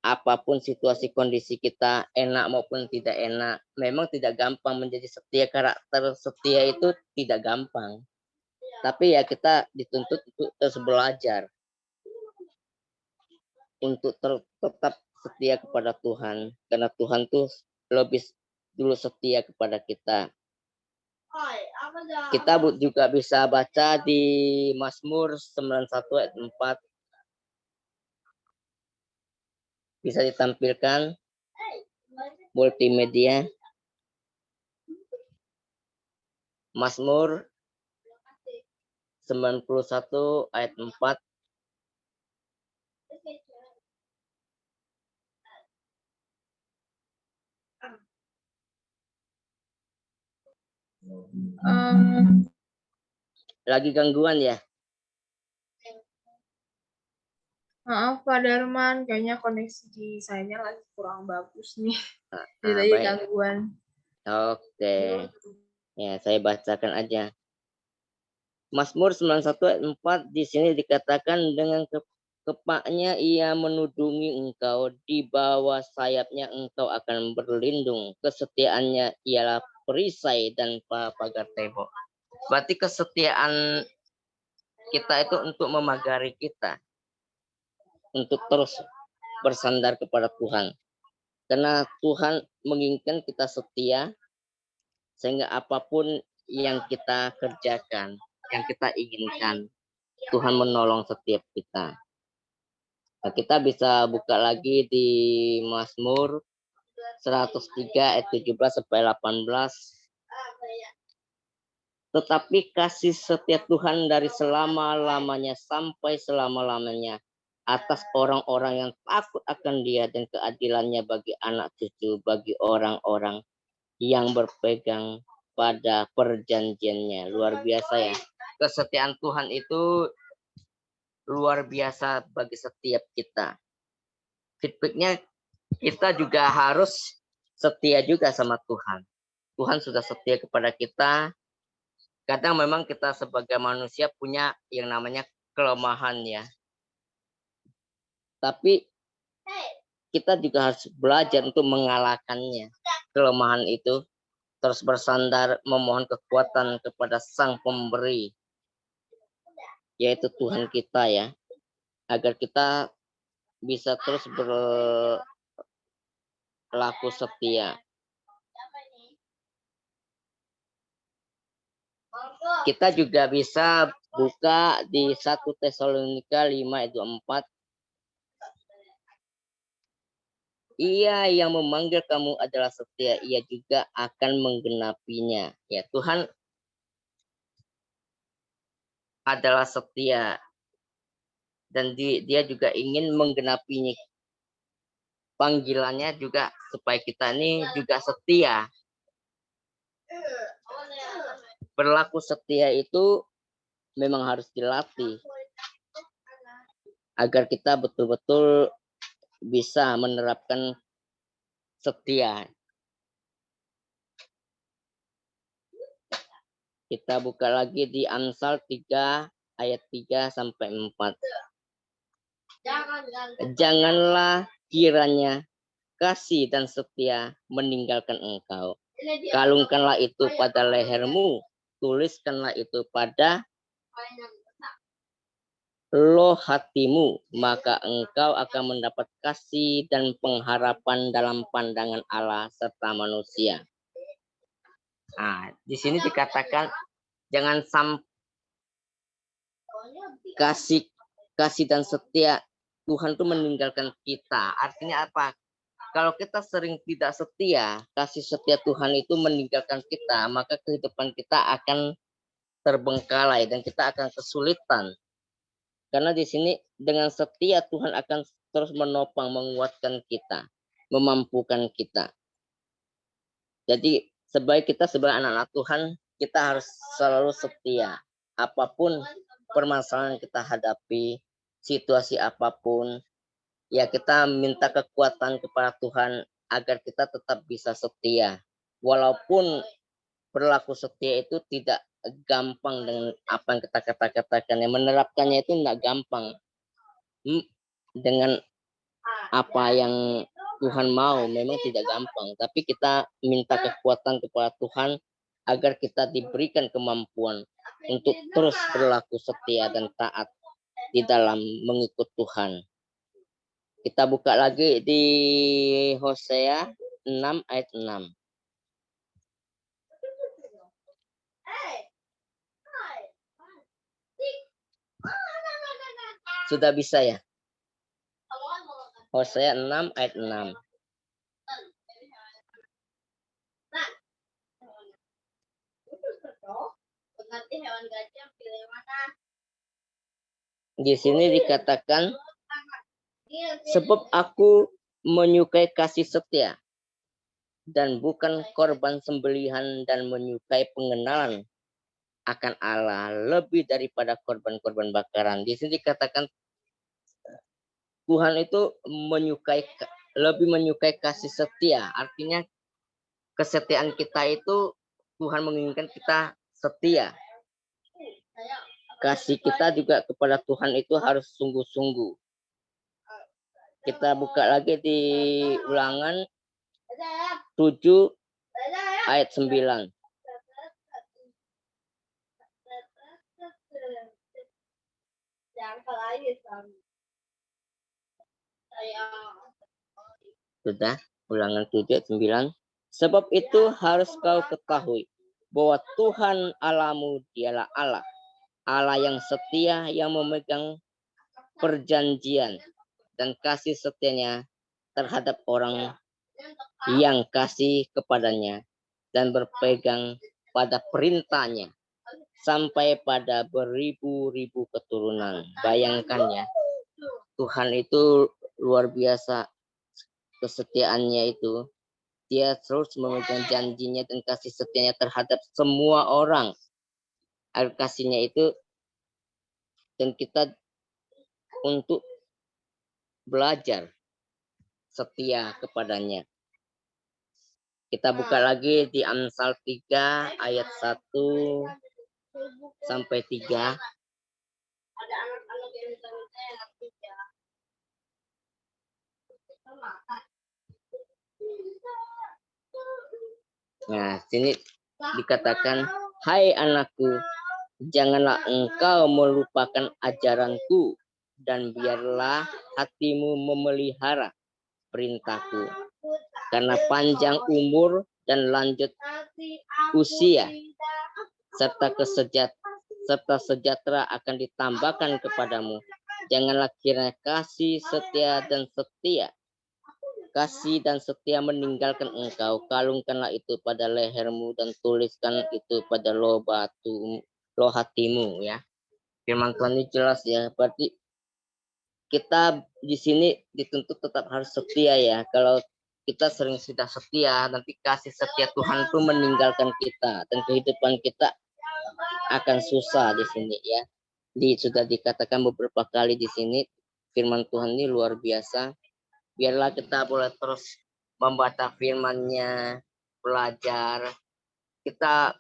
apapun situasi kondisi kita, enak maupun tidak enak. Memang tidak gampang menjadi setia, karakter setia itu tidak gampang. Tapi ya kita dituntut untuk terus belajar. Untuk tetap setia kepada Tuhan. Karena Tuhan tuh lebih dulu setia kepada kita. Kita juga bisa baca di Mazmur 91 ayat 4. Bisa ditampilkan multimedia. Mazmur 91 ayat 4. Lagi gangguan ya? Maaf Pak Darman, kayaknya koneksi di saya lagi kurang bagus nih. Jadi tadi Baik. gangguan. Oke. Ya, saya bacakan aja. Mazmur 91 ayat 4 di sini dikatakan dengan kepaknya ia menudungi engkau, di bawah sayapnya engkau akan berlindung. Kesetiaannya ialah perisai dan pagar tembok. Berarti kesetiaan kita itu untuk memagari kita, untuk terus bersandar kepada Tuhan. Karena Tuhan menginginkan kita setia, sehingga apapun yang kita kerjakan, yang kita inginkan, Tuhan menolong setiap kita. Nah, kita bisa buka lagi di Mazmur 103 ayat 17 sampai 18. Tetapi kasih setia Tuhan dari selama-lamanya sampai selama-lamanya atas orang-orang yang takut akan Dia, dan keadilannya bagi anak cucu, bagi orang-orang yang berpegang pada perjanjiannya. Luar biasa ya. Kesetiaan Tuhan itu luar biasa bagi setiap kita. Feedbacknya kita juga harus setia juga sama Tuhan. Tuhan sudah setia kepada kita. Kadang memang kita sebagai manusia punya yang namanya kelemahan ya. Tapi kita juga harus belajar untuk mengalahkannya. Kelemahan itu terus bersandar memohon kekuatan kepada Sang Pemberi, yaitu Tuhan kita ya. Agar kita bisa terus berlaku setia. Kita juga bisa buka di 1 Tesalonika 5 ayat 24. Ia yang memanggil kamu adalah setia, ia juga akan menggenapinya. Ya, Tuhan adalah setia dan dia juga ingin menggenapinya. Panggilannya juga supaya kita ini juga setia. Berlaku setia itu memang harus dilatih agar kita betul-betul bisa menerapkan setia. Kita buka lagi di Amsal 3 ayat 3 sampai 4. Janganlah kiranya kasih dan setia meninggalkan engkau. Kalungkanlah itu pada lehermu, tuliskanlah itu pada loh hatimu, maka engkau akan mendapat kasih dan pengharapan dalam pandangan Allah serta manusia. Nah, di sini dikatakan jangan sampai kasih dan setia Tuhan itu meninggalkan kita. Artinya apa? Kalau kita sering tidak setia, kasih setia Tuhan itu meninggalkan kita, maka kehidupan kita akan terbengkalai dan kita akan kesulitan. Karena di sini dengan setia Tuhan akan terus menopang, menguatkan kita, memampukan kita. Jadi sebaik kita sebagai anak-anak Tuhan, kita harus selalu setia. Apapun permasalahan yang kita hadapi, situasi apapun, ya kita minta kekuatan kepada Tuhan agar kita tetap bisa setia. Walaupun berlaku setia itu tidak gampang dengan apa yang kita katakan. Yang menerapkannya itu tidak gampang. Dengan apa yang Tuhan mau memang tidak gampang. Tapi kita minta kekuatan kepada Tuhan agar kita diberikan kemampuan untuk terus berlaku setia dan taat di dalam mengikut Tuhan. Kita buka lagi di Hosea 6 ayat 6. Sudah bisa ya? Hosea 6 ayat 6. Di sini dikatakan, sebab aku menyukai kasih setia dan bukan korban sembelihan, dan menyukai pengenalan akan Allah lebih daripada korban-korban bakaran. Di sini dikatakan Tuhan itu lebih menyukai kasih setia. Artinya kesetiaan kita itu Tuhan menginginkan kita setia. Kasih kita juga kepada Tuhan itu harus sungguh-sungguh. Kita buka lagi di Ulangan 7 ayat 9. Sudah, Ulangan 7 ayat 9. Sebab itu harus kau ketahui bahwa Tuhan Allahmu dialah Allah, Allah yang setia, yang memegang perjanjian dan kasih setianya terhadap orang yang kasih kepadanya dan berpegang pada perintahnya sampai pada beribu-ribu keturunan. Bayangkan ya, Tuhan itu luar biasa kesetiaannya itu. Dia terus memegang janjinya dan kasih setianya terhadap semua orang. Air kasihnya itu, dan kita untuk belajar setia kepadanya. Kita buka lagi di Amsal 3 ayat 1 sampai 3. Nah, sini dikatakan, hai anakku, janganlah engkau melupakan ajaranku, dan biarlah hatimu memelihara perintahku. Karena panjang umur dan lanjut usia, serta sejahtera akan ditambahkan kepadamu. Janganlah kiranya kasih dan setia meninggalkan engkau. Kalungkanlah itu pada lehermu dan tuliskan itu pada loh hatimu, ya. Firman Tuhan ini jelas ya. Berarti kita di sini dituntut tetap harus setia ya. Kalau kita sering sudah setia, nanti kasih setia Tuhan itu meninggalkan kita, dan kehidupan kita akan susah di sini ya. Sudah dikatakan beberapa kali di sini, firman Tuhan ini luar biasa. Biarlah kita boleh terus membaca firman-Nya, belajar. Kita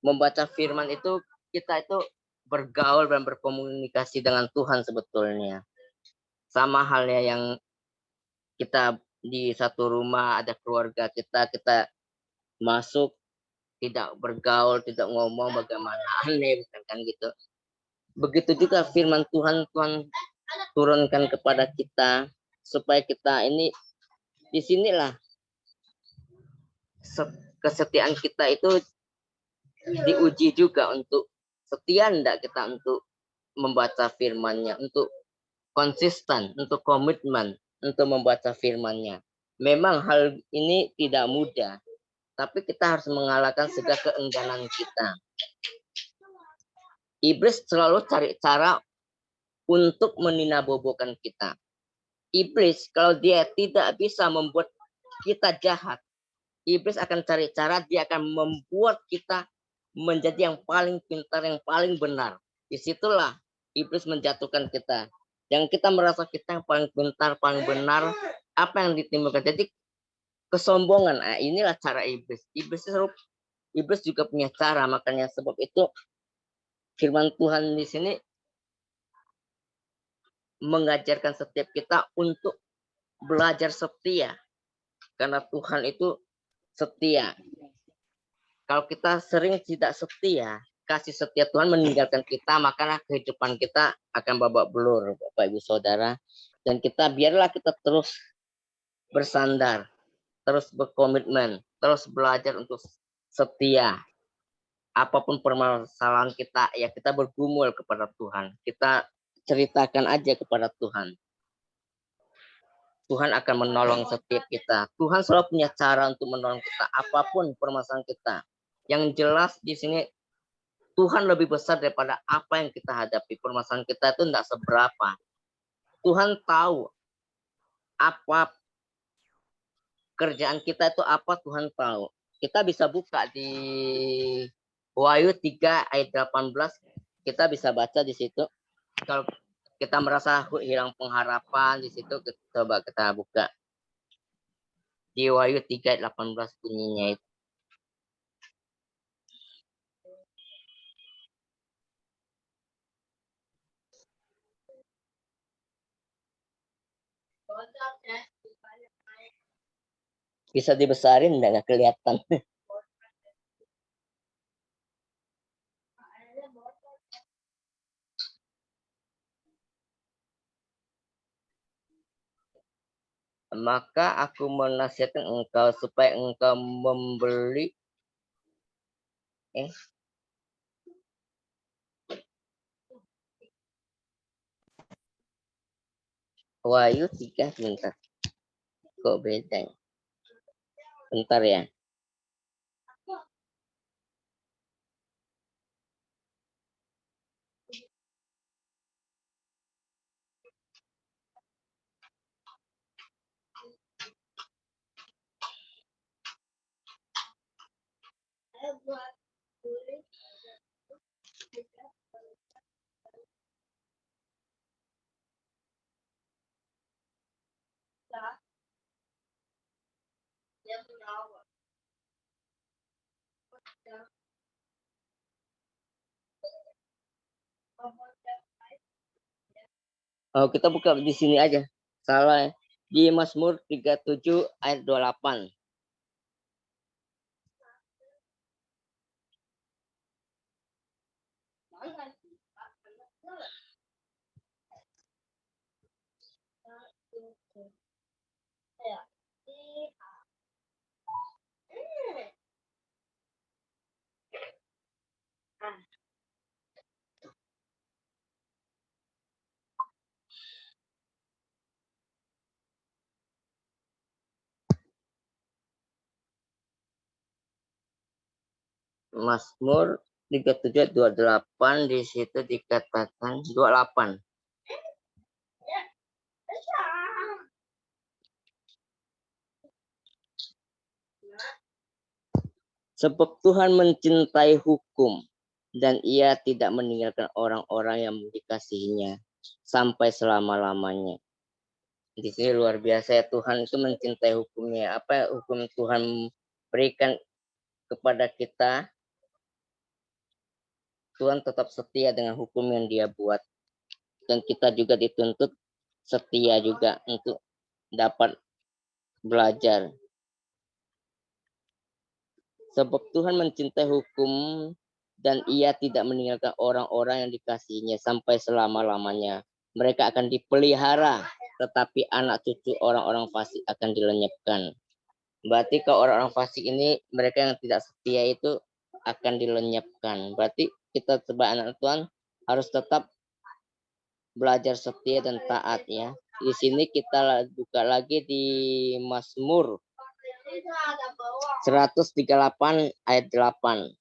membaca firman itu, kita itu bergaul dan berkomunikasi dengan Tuhan sebetulnya. Sama halnya yang kita di satu rumah, ada keluarga kita masuk, tidak bergaul, tidak ngomong, bagaimana aneh kan gitu. Begitu juga firman Tuhan turunkan kepada kita, supaya kita ini disinilah kesetiaan kita itu diuji juga, untuk setia enggak kita untuk membaca firman-Nya, untuk konsisten, untuk komitmen untuk membaca firman-Nya. Memang hal ini tidak mudah, tapi kita harus mengalahkan segala keengganan kita. Iblis selalu cari cara untuk meninabobokan kita. Iblis kalau dia tidak bisa membuat kita jahat, iblis akan cari cara, dia akan membuat kita menjadi yang paling pintar, yang paling benar. Disitulah iblis menjatuhkan kita. Yang kita merasa kita yang paling pintar, paling benar, apa yang ditimbulkan? Jadi kesombongan. Nah, inilah cara iblis. Iblis juga punya cara, makanya sebab itu firman Tuhan di sini mengajarkan setiap kita untuk belajar setia. Karena Tuhan itu setia. Kalau kita sering tidak setia, kasih setia Tuhan meninggalkan kita, maka kehidupan kita akan babak belur, Bapak Ibu Saudara. Dan biarlah kita terus bersandar, terus berkomitmen, terus belajar untuk setia. Apapun permasalahan kita, ya kita bergumul kepada Tuhan. Kita ceritakan aja kepada Tuhan. Tuhan akan menolong setiap kita. Tuhan selalu punya cara untuk menolong kita, apapun permasalahan kita. Yang jelas di sini Tuhan lebih besar daripada apa yang kita hadapi. Permasalahan kita itu tidak seberapa. Tuhan tahu apa kerjaan kita itu apa Tuhan tahu. Kita bisa buka di Wahyu 3 ayat 18. Kita bisa baca di situ. Kalau kita merasa hilang pengharapan di situ, coba kita buka. Di Wahyu 3 ayat 18 bunyinya itu. Bisa dibesarin nggak kelihatan. Maka aku menasihatkan engkau supaya engkau membeli Wahyu 3 bentar. Kok beda ya? Bentar ya. Oh, kita buka di sini aja. Salah ya. Di Mazmur 37 ayat 28. Mazmur 37 ayat 28 di situ dikatakan 28. Sebab Tuhan mencintai hukum dan ia tidak meninggalkan orang-orang yang dikasihinya sampai selama-lamanya. Di sini luar biasa ya, Tuhan itu mencintai hukumnya. Apa hukum Tuhan berikan kepada kita? Tuhan tetap setia dengan hukum yang dia buat. Dan kita juga dituntut setia juga untuk dapat belajar. Sebab Tuhan mencintai hukum dan ia tidak meninggalkan orang-orang yang dikasihinya sampai selama-lamanya. Mereka akan dipelihara, tetapi anak cucu orang-orang fasik akan dilenyapkan. Berarti kalau orang-orang fasik ini, mereka yang tidak setia itu akan dilenyapkan. Berarti kita sebagai anak Tuhan harus tetap belajar setia dan taat ya. Di sini kita buka lagi di Mazmur 138 ayat 8.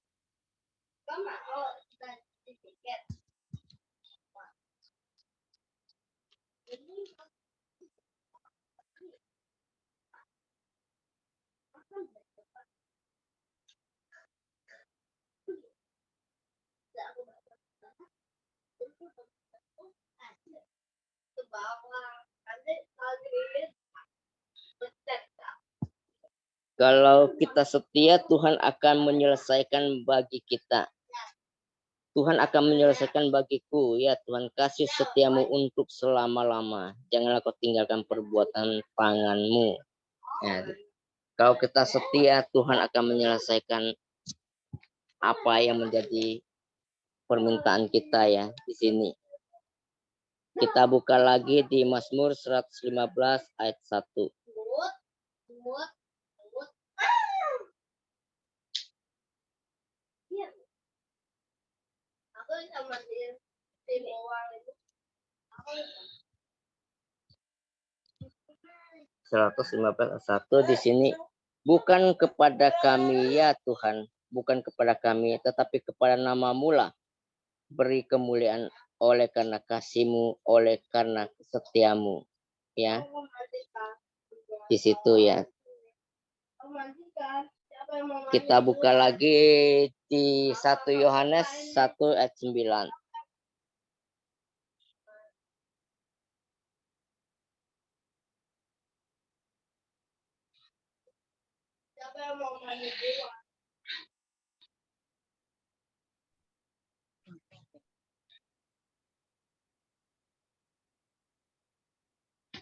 Kalau kita setia, Tuhan akan menyelesaikan bagi kita. Tuhan akan menyelesaikan bagiku. Ya Tuhan, kasih setiamu untuk selama-lama. Janganlah kau tinggalkan perbuatan tanganmu. Ya, kalau kita setia, Tuhan akan menyelesaikan apa yang menjadi permintaan kita ya di sini. Kita buka lagi di Mazmur 115 ayat 1. Satu di sini, bukan kepada kami ya Tuhan, bukan kepada kami, tetapi kepada nama-Mu lah beri kemuliaan oleh karena kasih-Mu, oleh karena setiamu, ya. Di situ ya. Kita buka lagi di 1 Yohanes 1 ayat 9.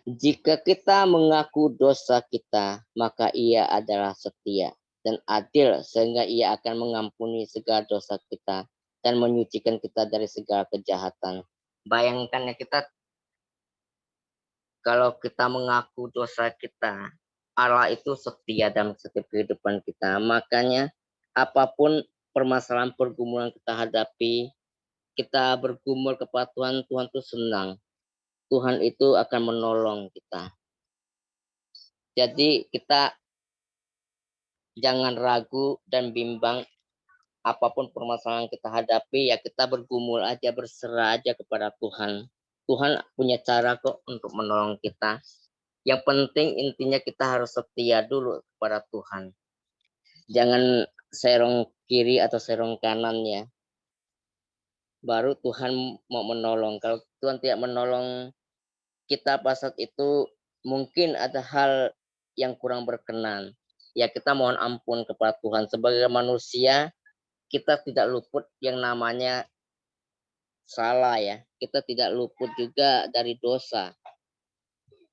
Jika kita mengaku dosa kita, maka ia adalah setia dan adil sehingga ia akan mengampuni segala dosa kita dan menyucikan kita dari segala kejahatan. Bayangkan ya, kita kalau kita mengaku dosa kita, Allah itu setia dalam setiap kehidupan kita. Makanya apapun permasalahan pergumulan kita hadapi, kita bergumul kepada Tuhan, Tuhan itu senang. Tuhan itu akan menolong kita. Jadi kita jangan ragu dan bimbang apapun permasalahan kita hadapi, ya kita bergumul aja, berserah aja kepada Tuhan. Tuhan punya cara kok untuk menolong kita. Yang penting intinya kita harus setia dulu kepada Tuhan. Jangan serong kiri atau serong kanan ya. Baru Tuhan mau menolong. Kalau Tuhan tidak menolong kita pas saat itu, mungkin ada hal yang kurang berkenan. Ya kita mohon ampun kepada Tuhan. Sebagai manusia, kita tidak luput yang namanya salah ya. Kita tidak luput juga dari dosa.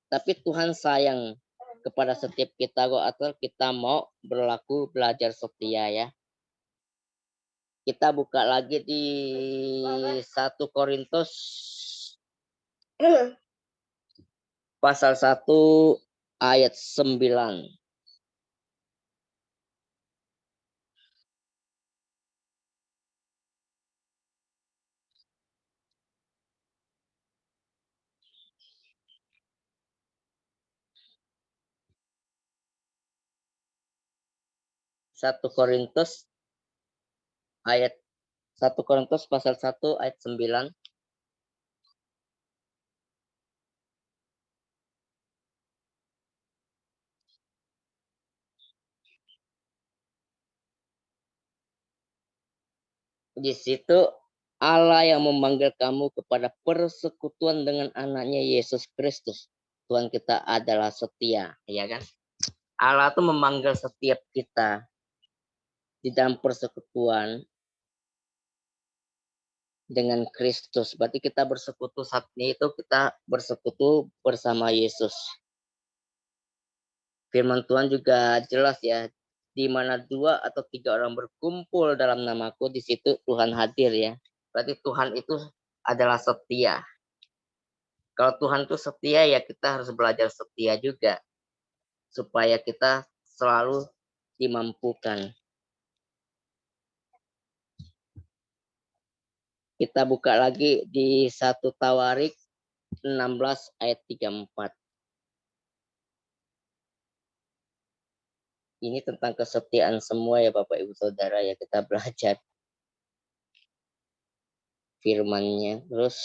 Tapi Tuhan sayang kepada setiap kita kok, atau kita mau berlaku belajar setia ya. Kita buka lagi di 1 Korintus pasal 1 ayat 9. 1 Korintus ayat 1 Korintus pasal 1 ayat 9. Di situ Allah yang memanggil kamu kepada persekutuan dengan anaknya Yesus Kristus. Tuhan kita adalah setia, ya kan? Allah tuh memanggil setiap kita di dalam persekutuan dengan Kristus. Berarti kita bersekutu saat ini itu kita bersekutu bersama Yesus. Firman Tuhan juga jelas ya, di mana 2 atau 3 orang berkumpul dalam namaku, di situ Tuhan hadir ya. Berarti Tuhan itu adalah setia. Kalau Tuhan itu setia ya kita harus belajar setia juga. Supaya kita selalu dimampukan. Kita buka lagi di 1 Tawarik 16 ayat 34. Ini tentang kesetiaan semua ya Bapak Ibu Saudara ya, kita belajar firman-Nya. Terus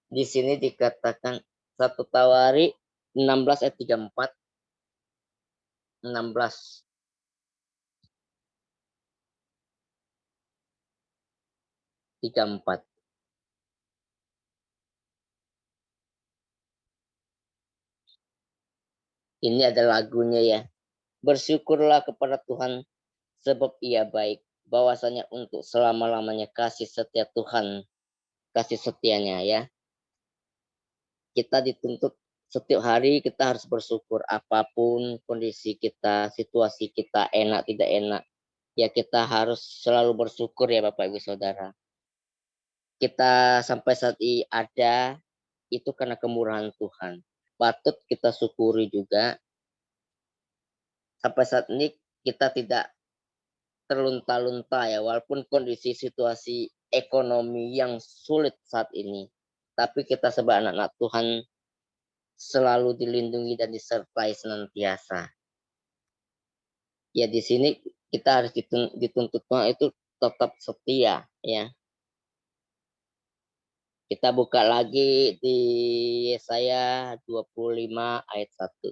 di sini dikatakan 1 Tawarik 16 ayat 34. 16. Ini ada lagunya ya. Bersyukurlah kepada Tuhan sebab ia baik. Bahwasanya untuk selama-lamanya kasih setia Tuhan. Kasih setianya ya. Kita dituntut setiap hari kita harus bersyukur. Apapun kondisi kita, situasi kita, enak tidak enak. Ya kita harus selalu bersyukur ya Bapak Ibu Saudara. Kita sampai saat ini ada, itu karena kemurahan Tuhan. Patut kita syukuri juga. Sampai saat ini kita tidak terlunta-lunta ya, walaupun kondisi situasi ekonomi yang sulit saat ini. Tapi kita sebagai anak-anak Tuhan selalu dilindungi dan disertai senantiasa. Ya di sini kita harus dituntut Tuhan itu tetap setia ya. Kita buka lagi di Yesaya 25 ayat 1.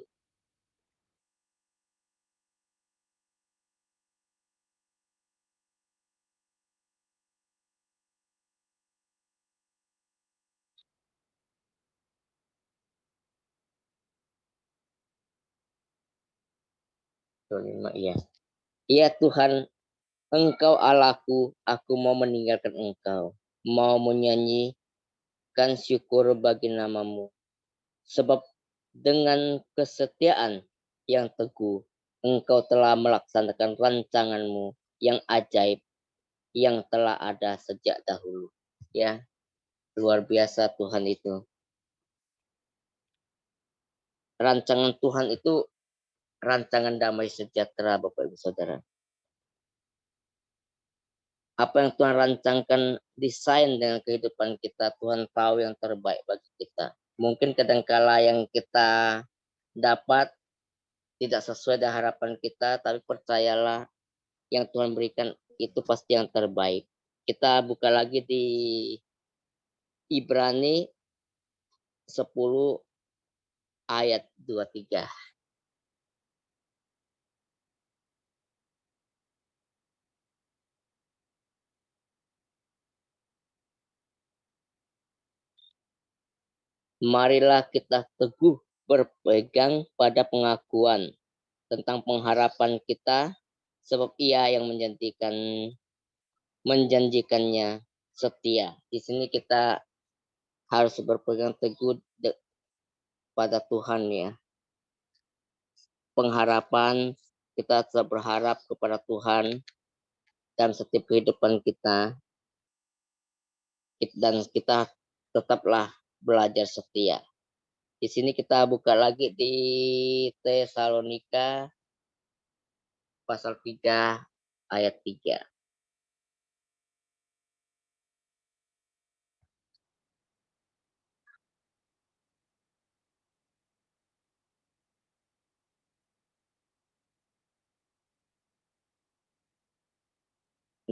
25, iya. Iya Tuhan, Engkau Allahku, aku mau meninggalkan Engkau, mau menyanyikan syukur bagi nama-Mu. Sebab dengan kesetiaan yang teguh, Engkau telah melaksanakan rancangan-Mu yang ajaib, yang telah ada sejak dahulu. Ya, luar biasa Tuhan itu. Rancangan Tuhan itu rancangan damai sejahtera, Bapak Ibu Saudara. Apa yang Tuhan rancangkan, desain dengan kehidupan kita, Tuhan tahu yang terbaik bagi kita. Mungkin kadangkala yang kita dapat tidak sesuai dengan harapan kita, tapi percayalah yang Tuhan berikan itu pasti yang terbaik. Kita buka lagi di Ibrani 10 ayat 23. Marilah kita teguh berpegang pada pengakuan tentang pengharapan kita, sebab Ia yang menjanjikannya setia. Di sini kita harus berpegang teguh pada Tuhan ya. Pengharapan, kita tetap berharap kepada Tuhan dalam setiap kehidupan kita, dan kita tetaplah belajar setia. Di sini kita buka lagi di Tesalonika pasal 3 ayat 3.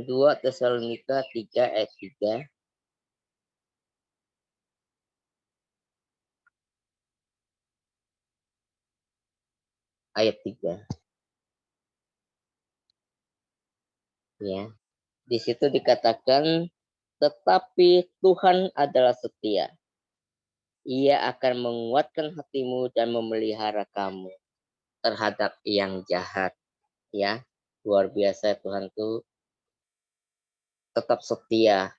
Dua Tesalonika 3 ayat 3. Ayat 3. Ya. Di situ dikatakan, tetapi Tuhan adalah setia. Ia akan menguatkan hatimu dan memelihara kamu terhadap yang jahat. Ya, luar biasa Tuhan tuh tetap setia.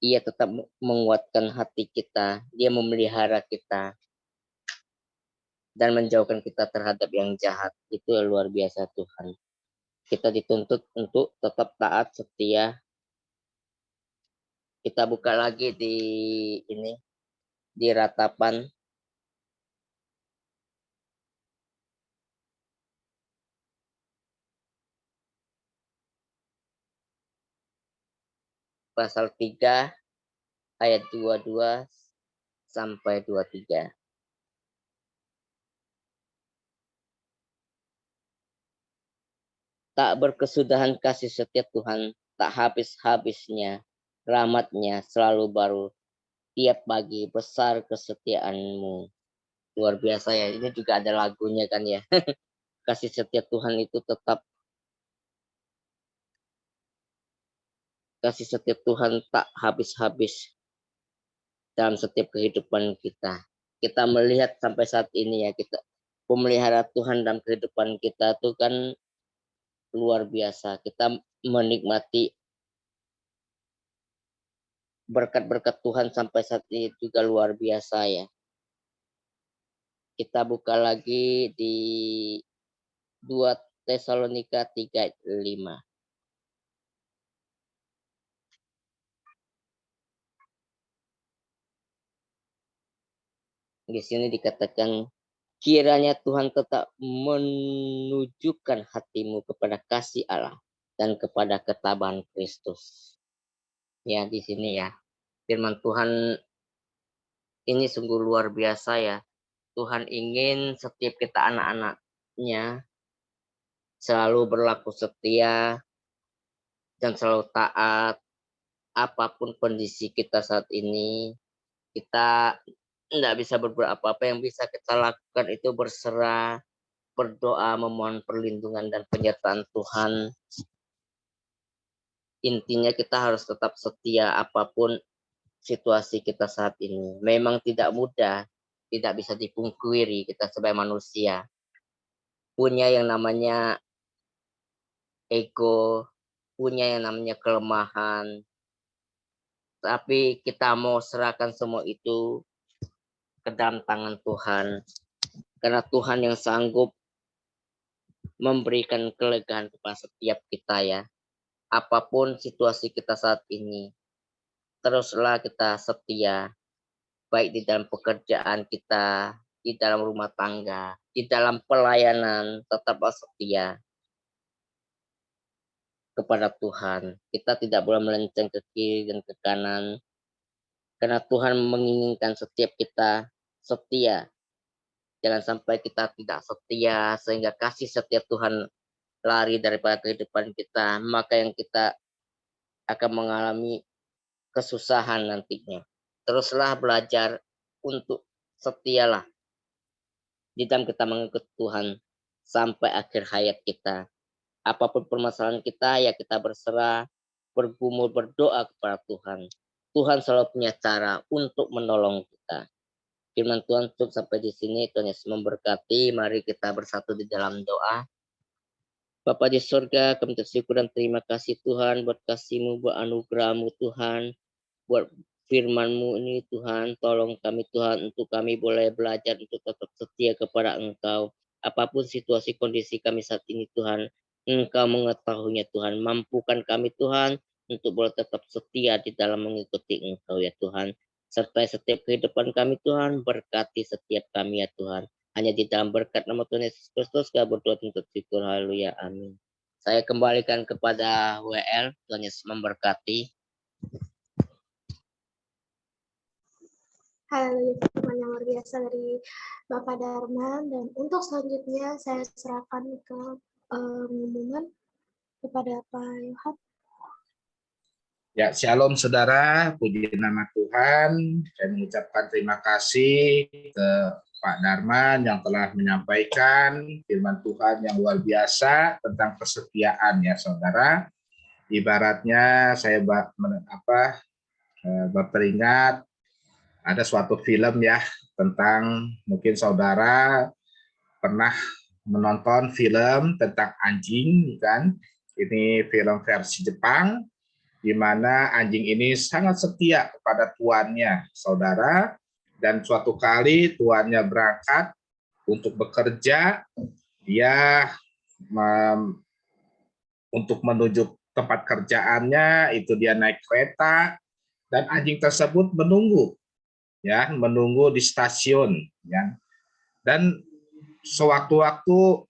Ia tetap menguatkan hati kita. Dia memelihara kita dan menjauhkan kita terhadap yang jahat. Itu luar biasa Tuhan. Kita dituntut untuk tetap taat, setia. Kita buka lagi di ini, di Ratapan pasal 3 ayat 22 sampai 23. Tak berkesudahan kasih setia Tuhan, tak habis-habisnya rahmat-Nya selalu baru tiap pagi, besar kesetiaan-Mu. Luar biasa ya, ini juga ada lagunya kan ya. Kasih setia Tuhan itu tetap, kasih setia Tuhan tak habis-habis dalam setiap kehidupan kita. Kita melihat sampai saat ini ya, kita pemelihara Tuhan dalam kehidupan kita tuh kan luar biasa. Kita menikmati berkat-berkat Tuhan sampai saat ini juga luar biasa ya. Kita buka lagi di 2 Tesalonika 3:5. Di sini dikatakan, kiranya Tuhan tetap menunjukkan hatimu kepada kasih Allah dan kepada ketabahan Kristus. Ya, di sini ya. Firman Tuhan ini sungguh luar biasa ya. Tuhan ingin setiap kita anak-anaknya selalu berlaku setia dan selalu taat. Apapun kondisi kita saat ini, kita tidak bisa berbuat apa-apa. Yang bisa kita lakukan itu berserah, berdoa, memohon perlindungan dan penyertaan Tuhan. Intinya kita harus tetap setia apapun situasi kita saat ini. Memang tidak mudah, tidak bisa dipungkiri kita sebagai manusia. punya yang namanya ego, punya yang namanya kelemahan, tapi kita mau serahkan semua itu ke dalam tangan Tuhan, karena Tuhan yang sanggup memberikan kelegaan kepada setiap kita ya. Apapun situasi kita saat ini, teruslah kita setia, baik di dalam pekerjaan kita, di dalam rumah tangga, di dalam pelayanan, tetaplah setia kepada Tuhan. Kita tidak boleh melenceng ke kiri dan ke kanan, karena Tuhan menginginkan setiap kita setia. Jangan sampai kita tidak setia, sehingga kasih setia Tuhan lari daripada kehidupan kita, maka yang kita akan mengalami kesusahan nantinya. Teruslah belajar untuk setialah di dalam kita mengikut Tuhan sampai akhir hayat kita. Apapun permasalahan kita, ya kita berserah, bergumul, berdoa kepada Tuhan. Tuhan selalu punya cara untuk menolong kita. Firman Tuhan cukup sampai di sini. Tuhan Yesus memberkati. Mari kita bersatu di dalam doa. Bapa di surga, kami bersyukur dan terima kasih Tuhan buat kasih-Mu, buat anugerah-Mu Tuhan, buat firman-Mu ini Tuhan. Tolong kami Tuhan untuk kami boleh belajar untuk tetap setia kepada Engkau. Apapun situasi kondisi kami saat ini Tuhan, Engkau mengetahuinya Tuhan. Mampukan kami Tuhan untuk boleh tetap setia di dalam mengikuti Engkau ya Tuhan. Sertai setiap kehidupan kami Tuhan, berkati setiap kami ya Tuhan. Hanya di dalam berkat nama Tuhan Yesus Kristus, kami berdoa untuk syukur. Haleluya. Amin. Saya kembalikan kepada WL. Tuhan Yesus memberkati. Haleluya, firman yang luar biasa dari Bapak Darman. Dan untuk selanjutnya saya serahkan ke pengumuman kepada Pak Yohan. Ya, shalom saudara, puji nama Tuhan. Saya mengucapkan terima kasih ke Pak Darman yang telah menyampaikan firman Tuhan yang luar biasa tentang kesetiaan ya saudara. Ibaratnya saya berperingat ada suatu film ya tentang, mungkin saudara pernah menonton film tentang anjing kan. Ini film versi Jepang, di mana anjing ini sangat setia kepada tuannya, saudara. Dan suatu kali tuannya berangkat untuk bekerja, dia untuk menuju tempat kerjaannya, itu dia naik kereta, dan anjing tersebut menunggu di stasiun. Ya. Dan sewaktu-waktu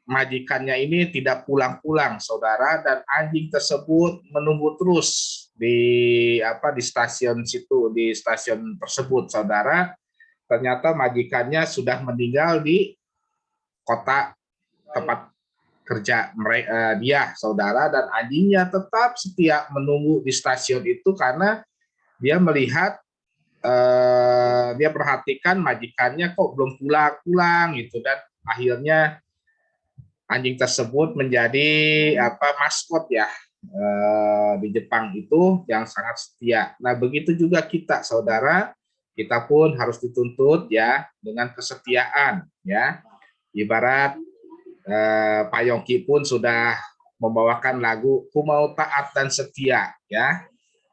majikannya ini tidak pulang-pulang, saudara, dan anjing tersebut menunggu terus di stasiun situ, di stasiun tersebut, saudara. Ternyata majikannya sudah meninggal di kota tempat kerja dia, saudara, dan anjingnya tetap setia menunggu di stasiun itu karena dia melihat, dia perhatikan majikannya kok belum pulang-pulang gitu, dan akhirnya anjing tersebut menjadi maskot ya di Jepang itu yang sangat setia. Nah, begitu juga kita saudara, kita pun harus dituntut ya dengan kesetiaan ya. Ibarat Pak Yongki pun sudah membawakan lagu Ku Mau Taat dan Setia ya.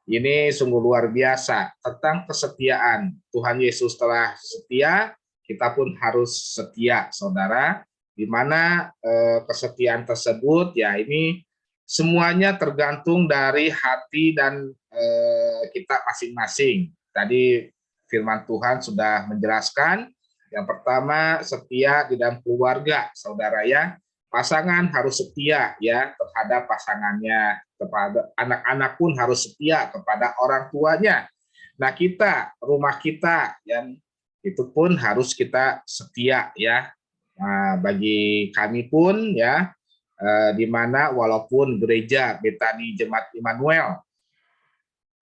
Ini sungguh luar biasa tentang kesetiaan. Tuhan Yesus telah setia, kita pun harus setia saudara. Di mana kesetiaan tersebut ya ini semuanya tergantung dari hati dan kita masing-masing. Tadi firman Tuhan sudah menjelaskan, yang pertama setia di dalam keluarga, saudara ya. Pasangan harus setia ya terhadap pasangannya, kepada anak-anak pun harus setia kepada orang tuanya. Nah, kita, rumah kita yang itu pun harus kita setia ya. Nah, bagi kami pun ya, di mana walaupun gereja Betani Jemaat Immanuel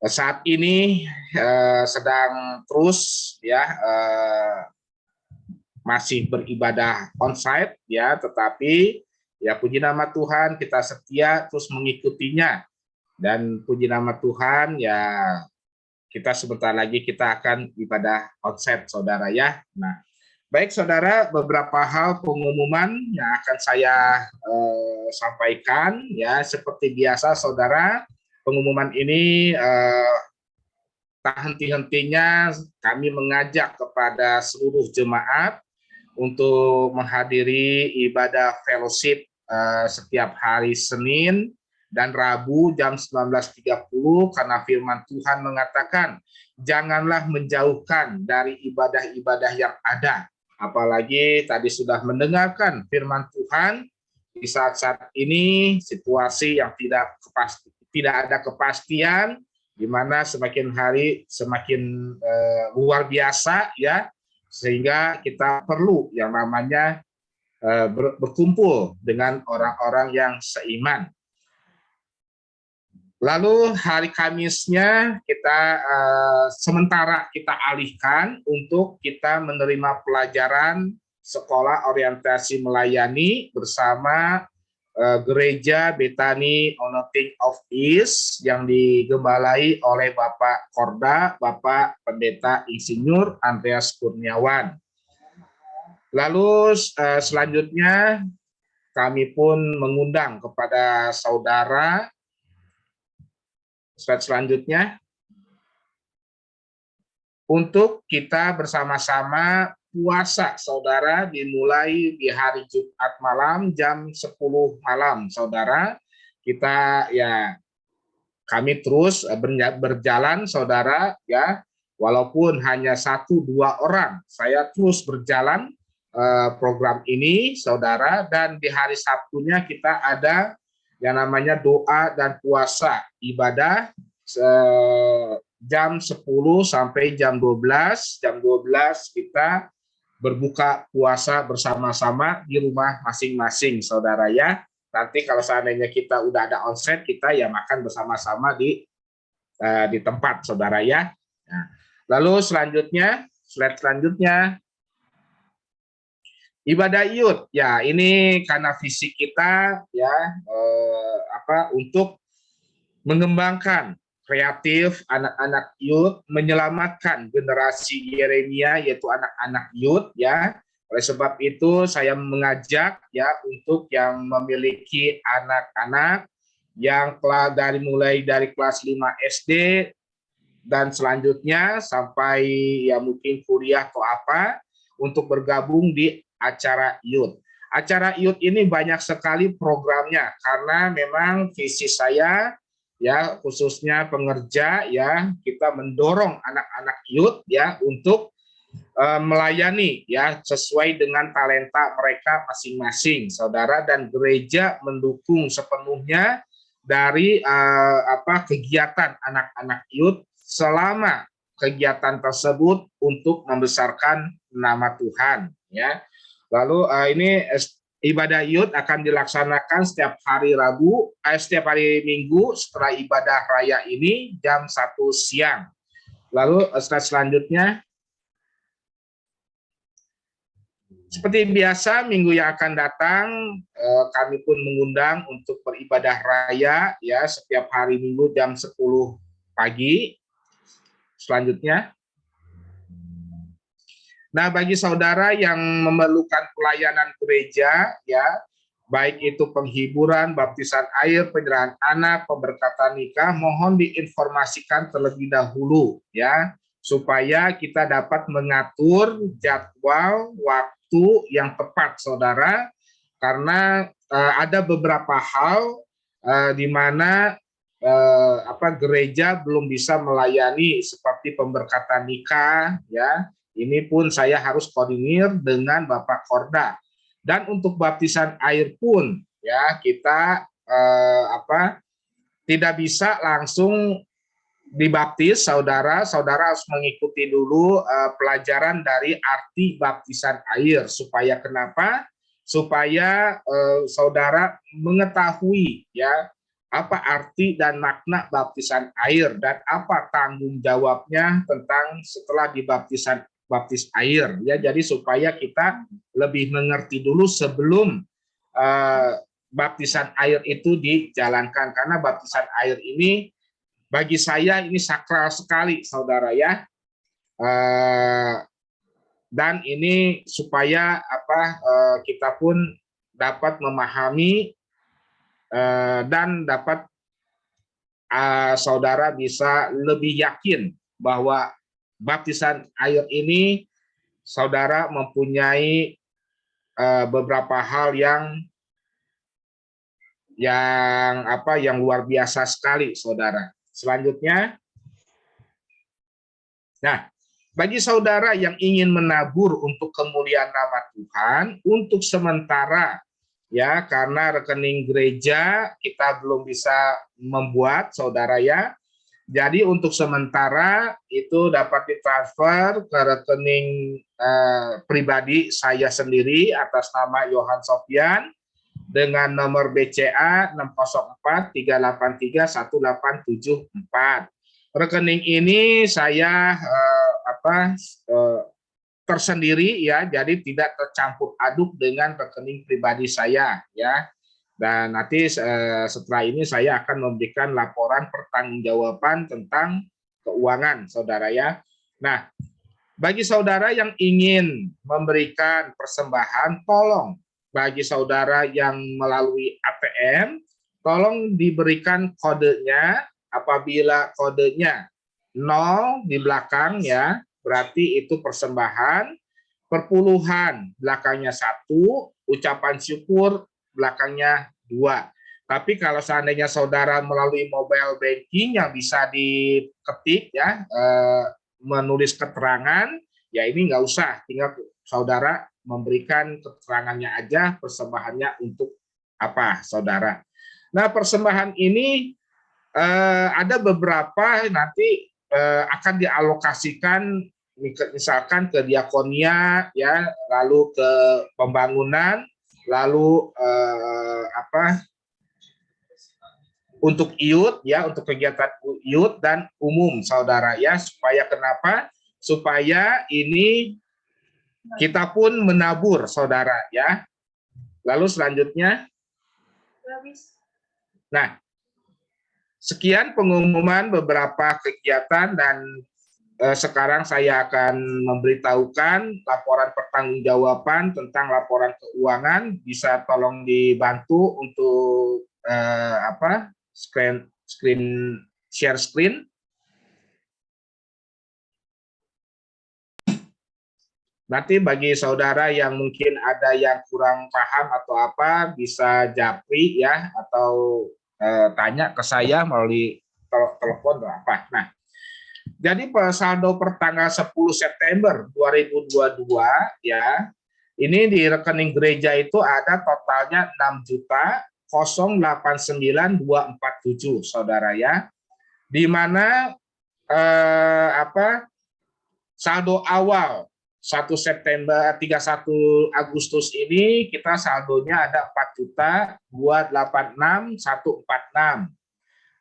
saat ini sedang terus ya masih beribadah onsite ya, tetapi ya puji nama Tuhan kita setia terus mengikutinya, dan puji nama Tuhan ya kita sebentar lagi kita akan ibadah onsite saudara ya. Nah, Baik saudara, beberapa hal pengumuman yang akan saya sampaikan ya. Seperti biasa saudara, pengumuman ini tak henti-hentinya kami mengajak kepada seluruh jemaat untuk menghadiri ibadah fellowship setiap hari Senin dan Rabu jam 19.30 karena firman Tuhan mengatakan janganlah menjauhkan dari ibadah-ibadah yang ada. Apalagi tadi sudah mendengarkan firman Tuhan di saat-saat ini situasi yang tidak ada kepastian, di mana semakin hari semakin luar biasa ya, sehingga kita perlu yang namanya berkumpul dengan orang-orang yang seiman. Lalu hari Kamisnya kita sementara kita alihkan untuk kita menerima pelajaran sekolah orientasi melayani bersama Gereja Bethany Anointing of East yang digembalai oleh Bapak Korda, Bapak Pendeta Insinyur Andreas Kurniawan. Lalu selanjutnya kami pun mengundang kepada saudara. Slide selanjutnya, untuk kita bersama-sama puasa saudara dimulai di hari Jumat malam jam 10 malam saudara. Kita ya kami terus berjalan saudara ya, walaupun hanya 1-2 orang, saya terus berjalan program ini saudara. Dan di hari Sabtunya kita ada yang namanya doa dan puasa ibadah jam 10 sampai jam 12. Jam 12 kita berbuka puasa bersama-sama di rumah masing-masing saudara ya. Nanti kalau seandainya kita udah ada onsite, kita ya makan bersama-sama di tempat saudara ya. Nah, lalu selanjutnya, slide selanjutnya, ibadah Yud, ya ini karena visi kita ya untuk mengembangkan kreatif anak-anak Yud, menyelamatkan generasi Yeremia yaitu anak-anak Yud ya. Oleh sebab itu saya mengajak ya untuk yang memiliki anak-anak yang mulai dari kelas 5 SD dan selanjutnya sampai ya mungkin kuliah atau apa untuk bergabung di acara Youth. Acara Youth ini banyak sekali programnya karena memang visi saya ya khususnya pengerja ya, kita mendorong anak-anak Youth ya untuk melayani ya sesuai dengan talenta mereka masing-masing saudara, dan gereja mendukung sepenuhnya dari kegiatan anak-anak Youth selama kegiatan tersebut untuk membesarkan nama Tuhan ya. Lalu ini ibadah Youth akan dilaksanakan setiap hari setiap hari Minggu setelah ibadah raya ini jam 1 siang. Lalu slide selanjutnya, seperti biasa minggu yang akan datang kami pun mengundang untuk beribadah raya ya setiap hari Minggu jam 10 pagi. Selanjutnya, nah, bagi saudara yang memerlukan pelayanan gereja, ya, baik itu penghiburan, baptisan air, penyerahan anak, pemberkatan nikah, mohon diinformasikan terlebih dahulu, ya, supaya kita dapat mengatur jadwal waktu yang tepat, saudara, karena ada beberapa hal di mana gereja belum bisa melayani seperti pemberkatan nikah, ya. Ini pun saya harus koordinir dengan Bapak Korda. Dan untuk baptisan air pun ya kita tidak bisa langsung dibaptis saudara. Saudara harus mengikuti dulu pelajaran dari arti baptisan air supaya kenapa? Supaya saudara mengetahui ya apa arti dan makna baptisan air dan apa tanggung jawabnya tentang setelah baptis air ya. Jadi supaya kita lebih mengerti dulu sebelum baptisan air itu dijalankan, karena baptisan air ini bagi saya ini sakral sekali saudara ya. dan ini supaya kita pun dapat memahami dan dapat saudara bisa lebih yakin bahwa baptisan air ini saudara mempunyai beberapa hal yang luar biasa sekali, saudara. Selanjutnya, nah, bagi saudara yang ingin menabur untuk kemuliaan nama Tuhan, untuk sementara ya, karena rekening gereja kita belum bisa membuat, saudara ya. Jadi untuk sementara itu dapat ditransfer ke rekening pribadi saya sendiri atas nama Yohan Sofyan dengan nomor BCA 604-383-1874. Rekening ini saya tersendiri ya, jadi tidak tercampur aduk dengan rekening pribadi saya ya. Dan nanti setelah ini saya akan memberikan laporan pertanggungjawaban tentang keuangan, saudara ya. Nah, bagi saudara yang ingin memberikan persembahan, tolong bagi saudara yang melalui ATM, tolong diberikan kodenya. Apabila kodenya 0 di belakang ya, berarti itu persembahan. Perpuluhan belakangnya 1, ucapan syukur belakangnya 2. Tapi kalau seandainya saudara melalui mobile banking yang bisa diketik ya, menulis keterangan, ya ini nggak usah, tinggal saudara memberikan keterangannya aja, persembahannya untuk apa, saudara. Nah, persembahan ini ada beberapa nanti akan dialokasikan misalkan ke diakonia ya, lalu ke pembangunan, lalu untuk IUT ya, untuk kegiatan IUT dan umum, saudara ya. Supaya kenapa? Supaya ini kita pun menabur, saudara ya. Lalu selanjutnya, nah, sekian pengumuman beberapa kegiatan dan sekarang saya akan memberitahukan laporan pertanggungjawaban tentang laporan keuangan. Bisa tolong dibantu untuk share screen. Nanti bagi saudara yang mungkin ada yang kurang paham atau apa, bisa japri ya, atau tanya ke saya melalui telepon atau apa. Nah, jadi saldo per tanggal 10 September 2022 ya, ini di rekening gereja itu ada totalnya 6.089.247, saudara ya. Di mana saldo awal 1 September 31 Agustus ini kita saldonya ada 4.286.146.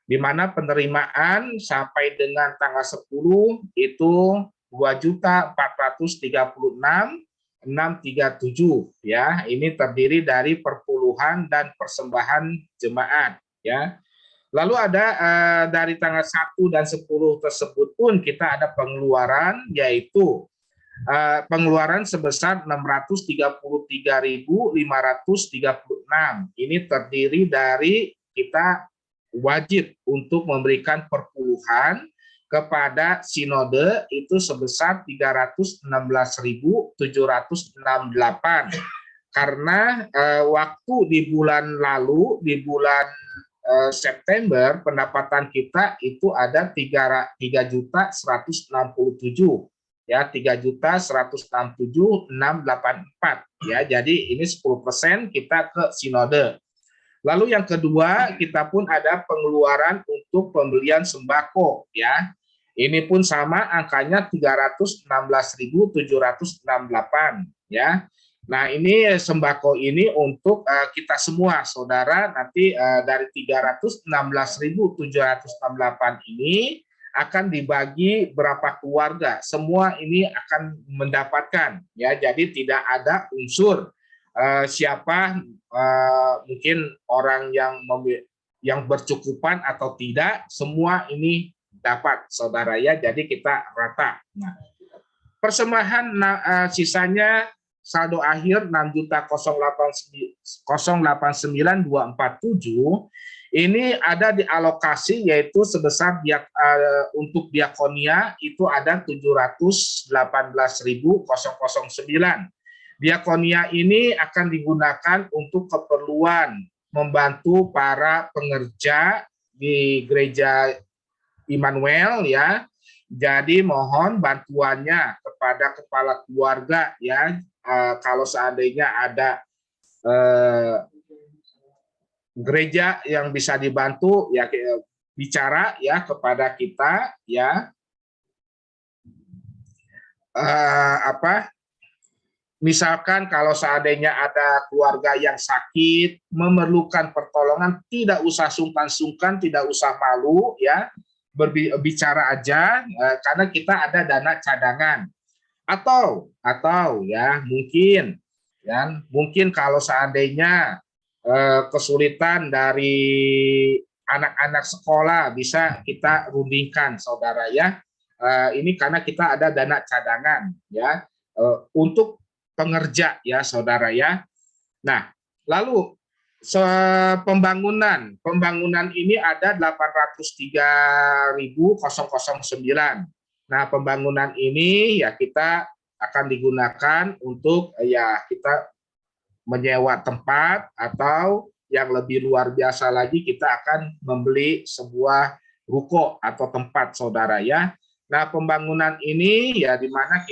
Di mana penerimaan sampai dengan tanggal 10 itu 2.436.637 ya. Ini terdiri dari perpuluhan dan persembahan jemaat ya. Lalu ada dari tanggal 1 dan 10 tersebut pun kita ada pengeluaran, yaitu pengeluaran sebesar 633.536. Ini terdiri dari kita wajib untuk memberikan perpuluhan kepada sinode itu sebesar 316.768, karena waktu di bulan lalu, di bulan September, pendapatan kita itu ada 3.167 ya, 3.167.684 ya. Jadi ini 10% kita ke sinode. Lalu yang kedua, kita pun ada pengeluaran untuk pembelian sembako ya. Ini pun sama, angkanya 316.768 ya. Nah, ini sembako ini untuk kita semua, saudara. Nanti dari 316.768 ini akan dibagi berapa keluarga. Semua ini akan mendapatkan ya. Jadi tidak ada unsur siapa mungkin orang yang bercukupan atau tidak, semua ini dapat, saudara ya. Jadi kita rata. Nah, persembahan sisanya saldo akhir 6.089.247 ini ada di alokasi, yaitu sebesar untuk diakonia itu ada 718.009. Diakonia ini akan digunakan untuk keperluan membantu para pengerja di gereja Immanuel ya. Jadi mohon bantuannya kepada kepala keluarga ya, kalau seandainya ada gereja yang bisa dibantu ya, bicara ya kepada kita ya, misalkan kalau seandainya ada keluarga yang sakit memerlukan pertolongan, tidak usah sungkan-sungkan, tidak usah malu ya, berbicara aja, karena kita ada dana cadangan. Atau ya mungkin kalau seandainya kesulitan dari anak-anak sekolah bisa kita rundingkan saudara ya. Ini karena kita ada dana cadangan ya, untuk pengerja ya saudara ya. Nah, lalu pembangunan ini ada 803.009. Nah, pembangunan ini ya kita akan digunakan untuk ya kita menyewa tempat, atau yang lebih luar biasa lagi kita akan membeli sebuah ruko atau tempat saudara ya. Nah, pembangunan ini ya di mana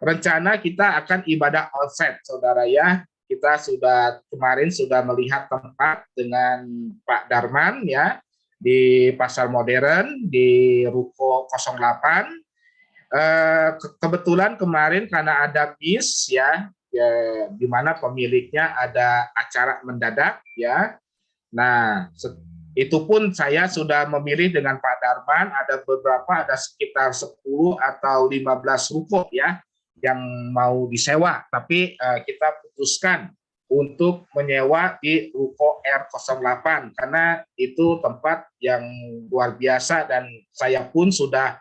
rencana kita akan ibadah offset saudara ya. Kita kemarin sudah melihat tempat dengan Pak Darman ya, di Pasar Modern, di Ruko 08. Kebetulan kemarin karena ada bis ya, di mana pemiliknya ada acara mendadak ya. Nah, itu pun saya sudah memilih dengan Pak Darman, ada sekitar 10 atau 15 ruko ya yang mau disewa, tapi kita putuskan untuk menyewa di Ruko R08 karena itu tempat yang luar biasa, dan saya pun sudah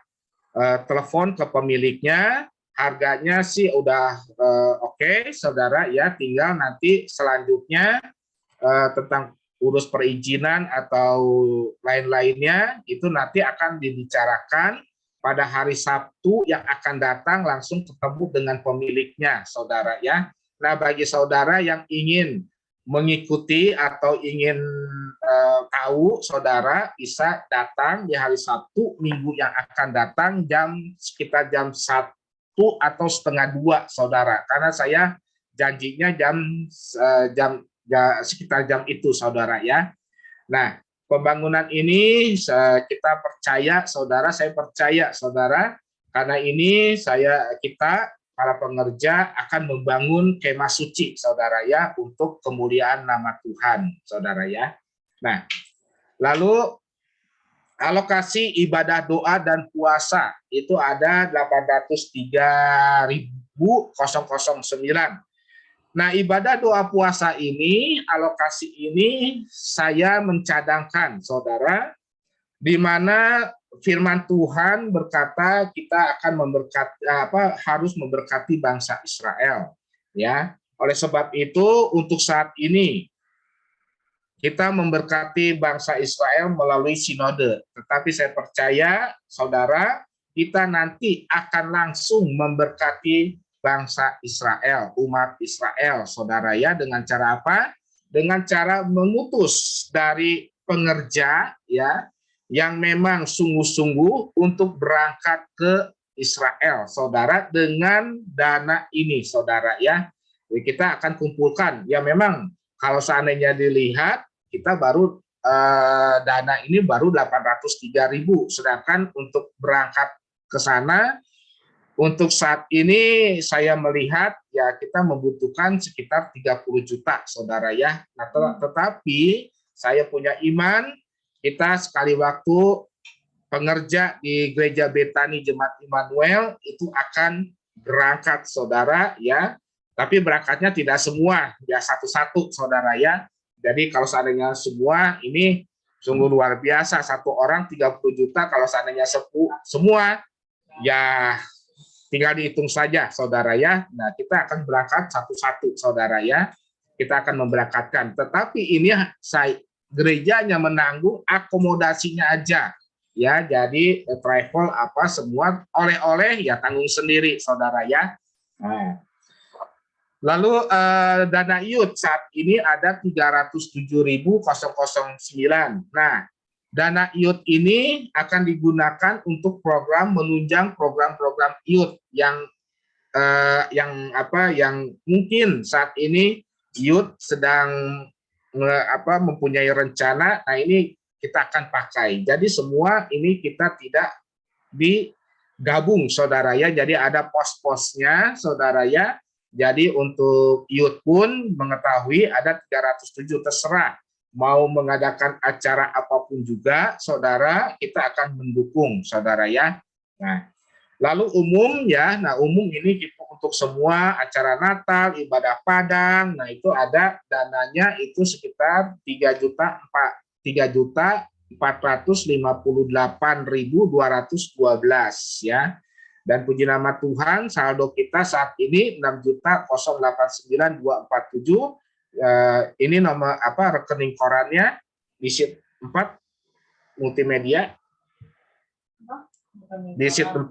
telepon ke pemiliknya, harganya sih udah oke, saudara ya, tinggal nanti selanjutnya tentang urus perizinan atau lain-lainnya itu nanti akan dibicarakan pada hari Sabtu yang akan datang, langsung ketemu dengan pemiliknya saudara ya. Nah, bagi saudara yang ingin mengikuti atau ingin tahu, saudara bisa datang di hari Sabtu minggu yang akan datang sekitar jam 1 atau setengah 2 saudara, karena saya janjinya sekitar jam itu saudara ya. Nah, pembangunan ini kita percaya saudara, saya percaya saudara, karena ini kita para pengerja akan membangun kemah suci saudara ya, untuk kemuliaan nama Tuhan saudara ya. Nah, lalu alokasi ibadah doa dan puasa itu ada 803.009. Nah, ibadah doa puasa ini, alokasi ini saya mencadangkan saudara, di mana firman Tuhan berkata kita akan harus memberkati bangsa Israel ya. Oleh sebab itu untuk saat ini kita memberkati bangsa Israel melalui sinode, tetapi saya percaya saudara, kita nanti akan langsung memberkati bangsa Israel, umat Israel saudara ya, dengan cara apa? Dengan cara mengutus dari pengerja ya, yang memang sungguh-sungguh untuk berangkat ke Israel, saudara, dengan dana ini, saudara ya. Jadi kita akan kumpulkan. Ya memang kalau seandainya dilihat, kita baru dana ini baru 803.000, sedangkan untuk berangkat ke sana, untuk saat ini saya melihat ya kita membutuhkan sekitar 30 juta, saudara ya. Nah, tetapi saya punya iman, kita sekali waktu pengerja di Gereja Betani Jemaat Immanuel itu akan berangkat saudara ya, tapi berangkatnya tidak semua ya, satu-satu saudara ya. Jadi kalau seandainya semua, ini sungguh luar biasa, satu orang 30 juta, kalau seandainya semua ya tinggal dihitung saja saudara ya. Nah, kita akan berangkat satu-satu saudara ya. Kita akan memberangkatkan. Tetapi ini gerejanya menanggung akomodasinya aja. Ya, jadi travel apa semua oleh-oleh ya tanggung sendiri saudara ya. Nah, lalu dana IUT saat ini ada 307.009. Nah, dana IUT ini akan digunakan untuk program menunjang program-program IUT yang mungkin saat ini IUT sedang mempunyai rencana. Nah, ini kita akan pakai. Jadi semua ini kita tidak digabung saudara ya. Jadi ada pos-posnya saudara ya. Jadi untuk IUT pun mengetahui ada 307, terserah mau mengadakan acara apapun juga, saudara, kita akan mendukung, saudara ya. Nah, lalu umum ya, nah umum ini untuk semua acara Natal, ibadah Padang, nah itu ada dananya itu sekitar 3.458.212 ya. Dan puji nama Tuhan, saldo kita saat ini 6.089.247. Ini nomor rekening korannya di sheet 4 multimedia. Di sheet 4.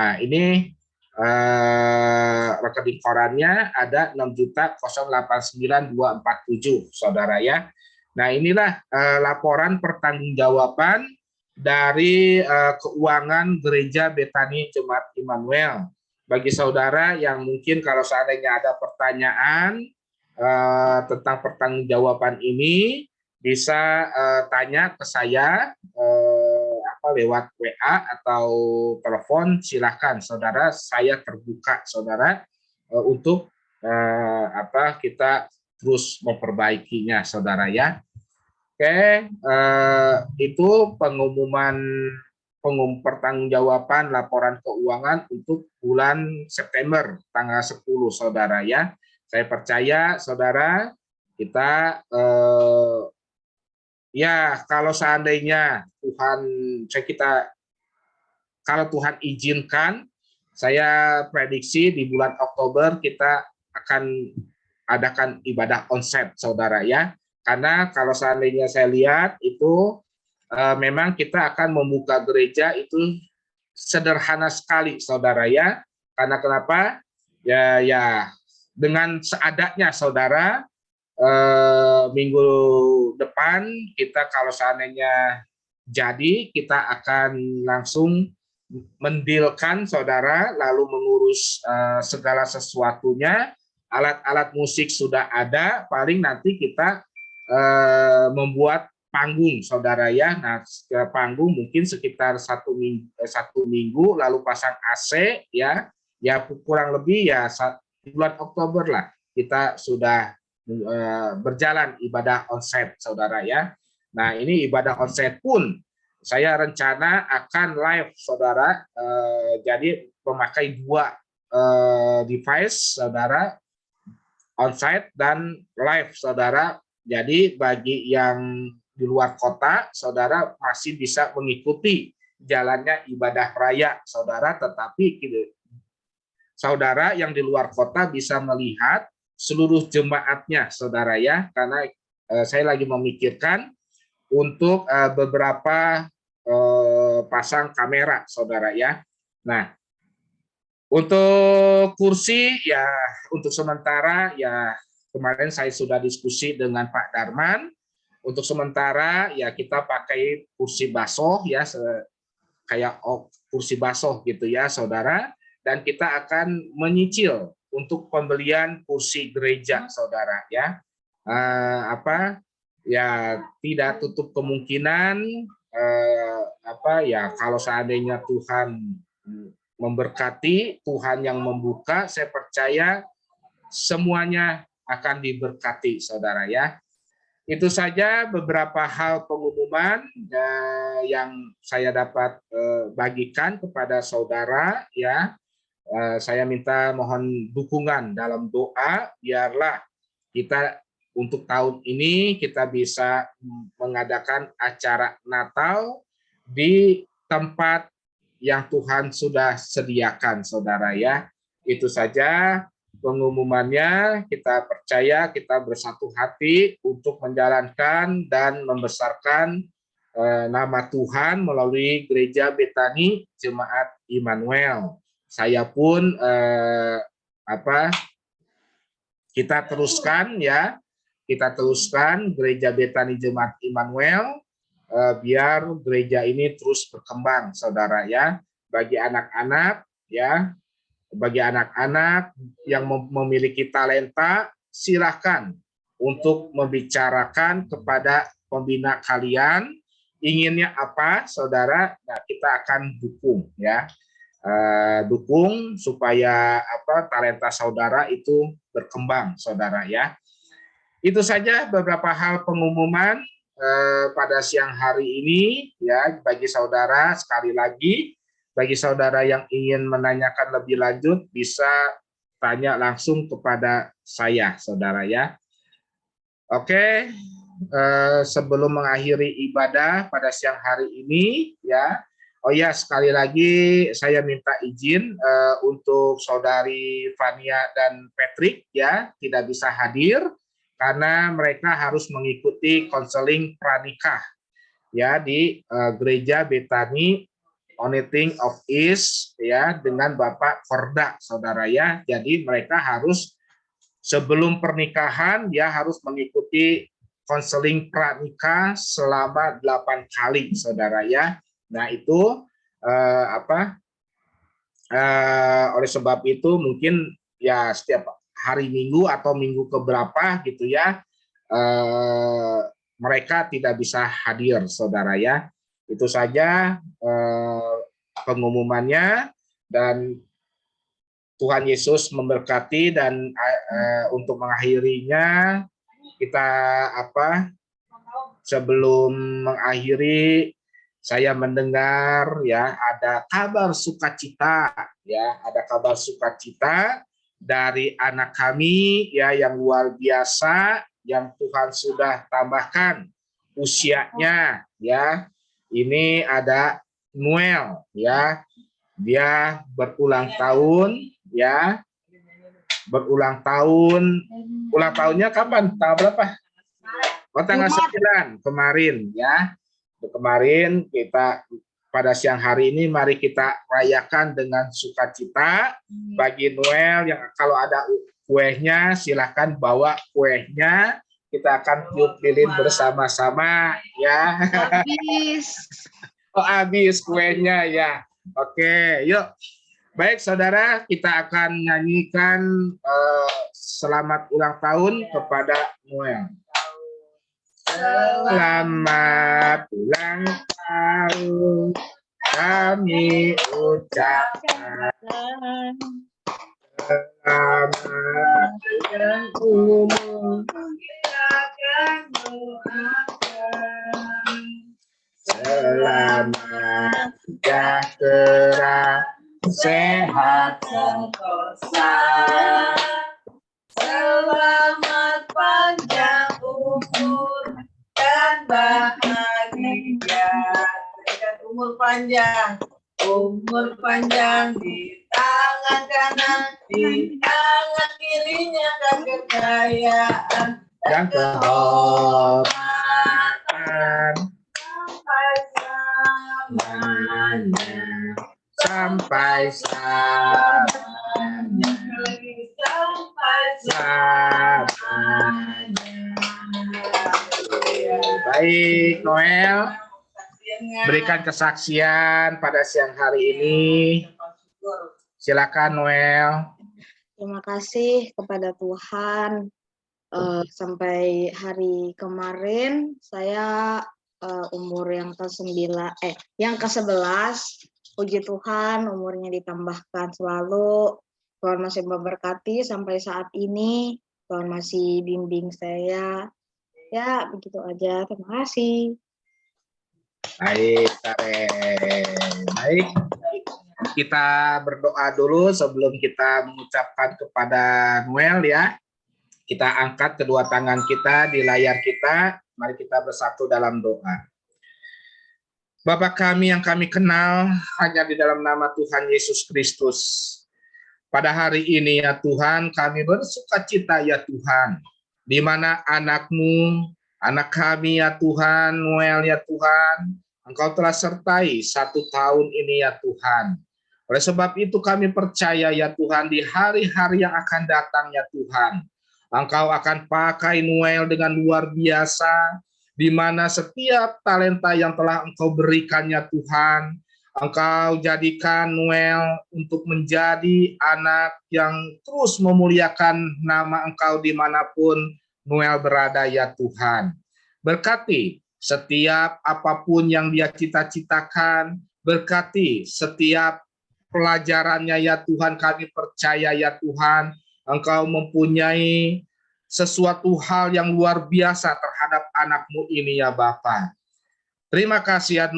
Nah, ini rekening korannya ada 6.089.247 saudara ya. Nah, inilah laporan pertanggungjawaban dari keuangan Gereja Betani Jemaat Immanuel. Bagi saudara yang mungkin kalau seandainya ada pertanyaan tentang pertanggungjawaban ini, bisa tanya ke saya lewat WA atau telepon, silakan saudara, saya terbuka saudara untuk kita terus memperbaikinya saudara ya. Oke, itu pengumuman pertanggungjawaban laporan keuangan untuk bulan September tanggal 10 saudara ya. Saya percaya saudara kita ya kalau seandainya kalau Tuhan izinkan, saya prediksi di bulan Oktober kita akan adakan ibadah onsite saudara ya. Karena kalau seandainya saya lihat itu memang kita akan membuka gereja itu sederhana sekali saudara ya. Karena kenapa? Ya dengan seadanya saudara, minggu depan kita kalau seandainya jadi kita akan langsung mendilkan saudara, lalu mengurus segala sesuatunya. Alat-alat musik sudah ada, paling nanti kita membuat panggung saudara ya. Nah, panggung mungkin sekitar satu minggu lalu pasang AC ya kurang lebih ya bulan Oktober lah kita sudah berjalan ibadah onsite saudara ya. Nah, ini ibadah onsite pun saya rencana akan live saudara, jadi memakai dua device saudara, onsite dan live saudara. Jadi bagi yang di luar kota saudara masih bisa mengikuti jalannya ibadah raya saudara, tetapi saudara yang di luar kota bisa melihat seluruh jemaatnya saudara ya, karena saya lagi memikirkan untuk beberapa pasang kamera saudara ya. Nah, untuk kursi ya untuk sementara ya kemarin saya sudah diskusi dengan Pak Darman, untuk sementara ya kita pakai kursi basoh ya, kayak kursi basoh gitu ya saudara, dan kita akan menyicil untuk pembelian kursi gereja saudara ya. Ya tidak tutup kemungkinan kalau seandainya Tuhan memberkati, Tuhan yang membuka, saya percaya semuanya akan diberkati saudara ya. Itu saja beberapa hal pengumuman yang saya dapat bagikan kepada saudara ya. Saya minta mohon dukungan dalam doa, biarlah kita untuk tahun ini kita bisa mengadakan acara Natal di tempat yang Tuhan sudah sediakan, saudara ya. Itu saja pengumumannya. Kita percaya kita bersatu hati untuk menjalankan dan membesarkan nama Tuhan melalui Gereja Betani Jemaat Immanuel. Saya pun kita teruskan ya. Kita teruskan Gereja Betani Jemaat Immanuel biar gereja ini terus berkembang, saudara ya. Bagi anak-anak ya, bagi anak-anak yang memiliki talenta, silakan untuk membicarakan kepada pembina kalian inginnya apa, saudara. Nah, kita akan dukung ya. Dukung supaya talenta saudara itu berkembang, saudara ya. Itu saja beberapa hal pengumuman pada siang hari ini ya. Bagi saudara, sekali lagi bagi saudara yang ingin menanyakan lebih lanjut bisa tanya langsung kepada saya, saudara ya. Oke, sebelum mengakhiri ibadah pada siang hari ini ya. Oh ya, sekali lagi saya minta izin untuk saudari Fania dan Patrick ya tidak bisa hadir karena mereka harus mengikuti konseling pranikah ya di Gereja Betani Uniting of East ya dengan Bapak Korda, saudara ya. Jadi mereka harus sebelum pernikahan ya harus mengikuti konseling pranikah selama 8 kali, saudara ya. Nah itu oleh sebab itu mungkin ya setiap hari Minggu atau minggu keberapa gitu ya, mereka tidak bisa hadir, saudara ya. Itu saja pengumumannya, dan Tuhan Yesus memberkati. Dan untuk mengakhirinya kita sebelum mengakhiri saya mendengar ya ada kabar sukacita ya, ada kabar sukacita dari anak kami ya yang luar biasa yang Tuhan sudah tambahkan usianya ya. Ini ada Noel ya. Dia berulang tahun ya. Berulang tahun. Ulang tahunnya kapan? Tanggal berapa? Oh, tanggal 9 kemarin ya. Kemarin kita pada siang hari ini mari kita rayakan dengan sukacita. Bagi Noel yang kalau ada kuenya silahkan bawa kuenya, kita akan tiup lilin bersama-sama ya. Habis. Oh, habis kuenya ya. Oke, yuk. Baik saudara, kita akan nyanyikan selamat ulang tahun kepada Noel. Selamat ulang tahun kami ucapkan. Selamat ulang umur kita akan doakan. Selamat sejahtera, sehat sentosa. Selamat panjang umur dan bahagia. Berikan umur panjang di tangan kanan, di tangan kirinya dan kekayaan dan kehormatan sampai selamanya. Baik, Noel, berikan kesaksian pada siang hari ini. Silakan, Noel. Terima kasih kepada Tuhan. Sampai hari kemarin saya umur yang ke-11. Puji Tuhan, umurnya ditambahkan selalu. Tuhan masih memberkati sampai saat ini. Tuhan masih bimbing saya. Ya, begitu aja. Terima kasih. Baik, baik. Kita berdoa dulu sebelum kita mengucapkan kepada Noel ya. Kita angkat kedua tangan kita di layar kita. Mari kita bersatu dalam doa. Bapa kami yang kami kenal hanya di dalam nama Tuhan Yesus Kristus. Pada hari ini ya Tuhan, kami bersukacita ya Tuhan, di mana anak-Mu, anak kami ya Tuhan, Noel ya Tuhan, Engkau telah sertai 1 tahun ini ya Tuhan. Oleh sebab itu kami percaya ya Tuhan, di hari-hari yang akan datang ya Tuhan, Engkau akan pakai Noel dengan luar biasa, di mana setiap talenta yang telah Engkau berikan ya Tuhan, Engkau jadikan Noel untuk menjadi anak yang terus memuliakan nama Engkau dimanapun Noel berada ya Tuhan. Berkati setiap apapun yang dia cita-citakan, berkati setiap pelajarannya ya Tuhan, kami percaya ya Tuhan, Engkau mempunyai sesuatu hal yang luar biasa terhadap anak-Mu ini ya Bapa. Terima kasih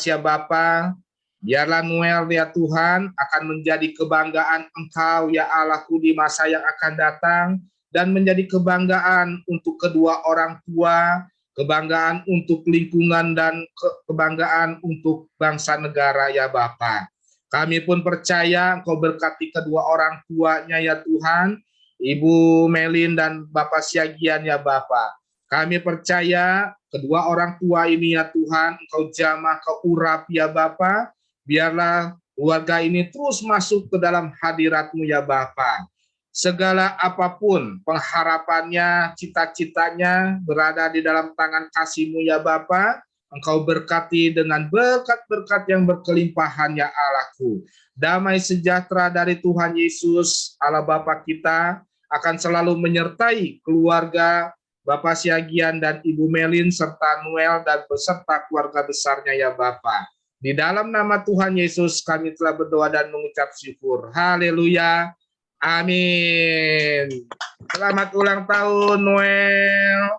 ya Bapa, biarlah Noel ya Tuhan akan menjadi kebanggaan Engkau ya Allahku di masa yang akan datang, dan menjadi kebanggaan untuk kedua orang tua, kebanggaan untuk lingkungan, dan kebanggaan untuk bangsa negara ya Bapa. Kami pun percaya Engkau berkati kedua orang tuanya ya Tuhan, Ibu Melin dan Bapak Siagian ya Bapa. Kami percaya kedua orang tua ini ya Tuhan, Engkau jamah, Engkau urap ya Bapa. Biarlah keluarga ini terus masuk ke dalam hadirat-Mu ya Bapa. Segala apapun pengharapannya, cita-citanya berada di dalam tangan kasih-Mu ya Bapa. Engkau berkati dengan berkat-berkat yang berkelimpahan ya Allahku. Damai sejahtera dari Tuhan Yesus, Allah Bapa kita, akan selalu menyertai keluarga Bapak Siagian dan Ibu Melin serta Noel dan beserta keluarga besarnya ya Bapa. Di dalam nama Tuhan Yesus kami telah berdoa dan mengucap syukur. Haleluya. Amin. Selamat ulang tahun Noel.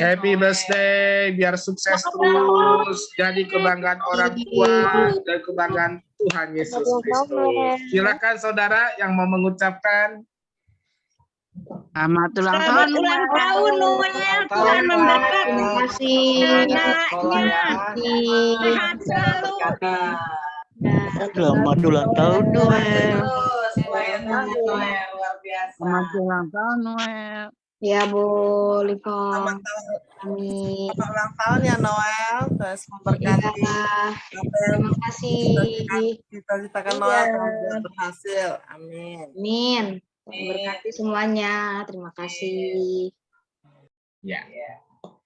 Happy birthday. Biar sukses terus. Jadi kebanggaan orang tua dan kebanggaan Tuhan Yesus Kristus. Silakan saudara yang mau mengucapkan. Selamat ulang tahun Noel. Tuhan memberkati. Terima kasih. Anaknya. Sehat selalu. Selamat ulang tahun Noel. Luar biasa. Selamat ulang tahun Noel. Ya Bu Lipo. Amin. Selamat ulang tahun ya Noel. Terus memberkati Ya, apa yang terima kasih. cita-citakan Noel semoga berhasil. Amin. Amin. Berkati semuanya. Terima kasih. Ya.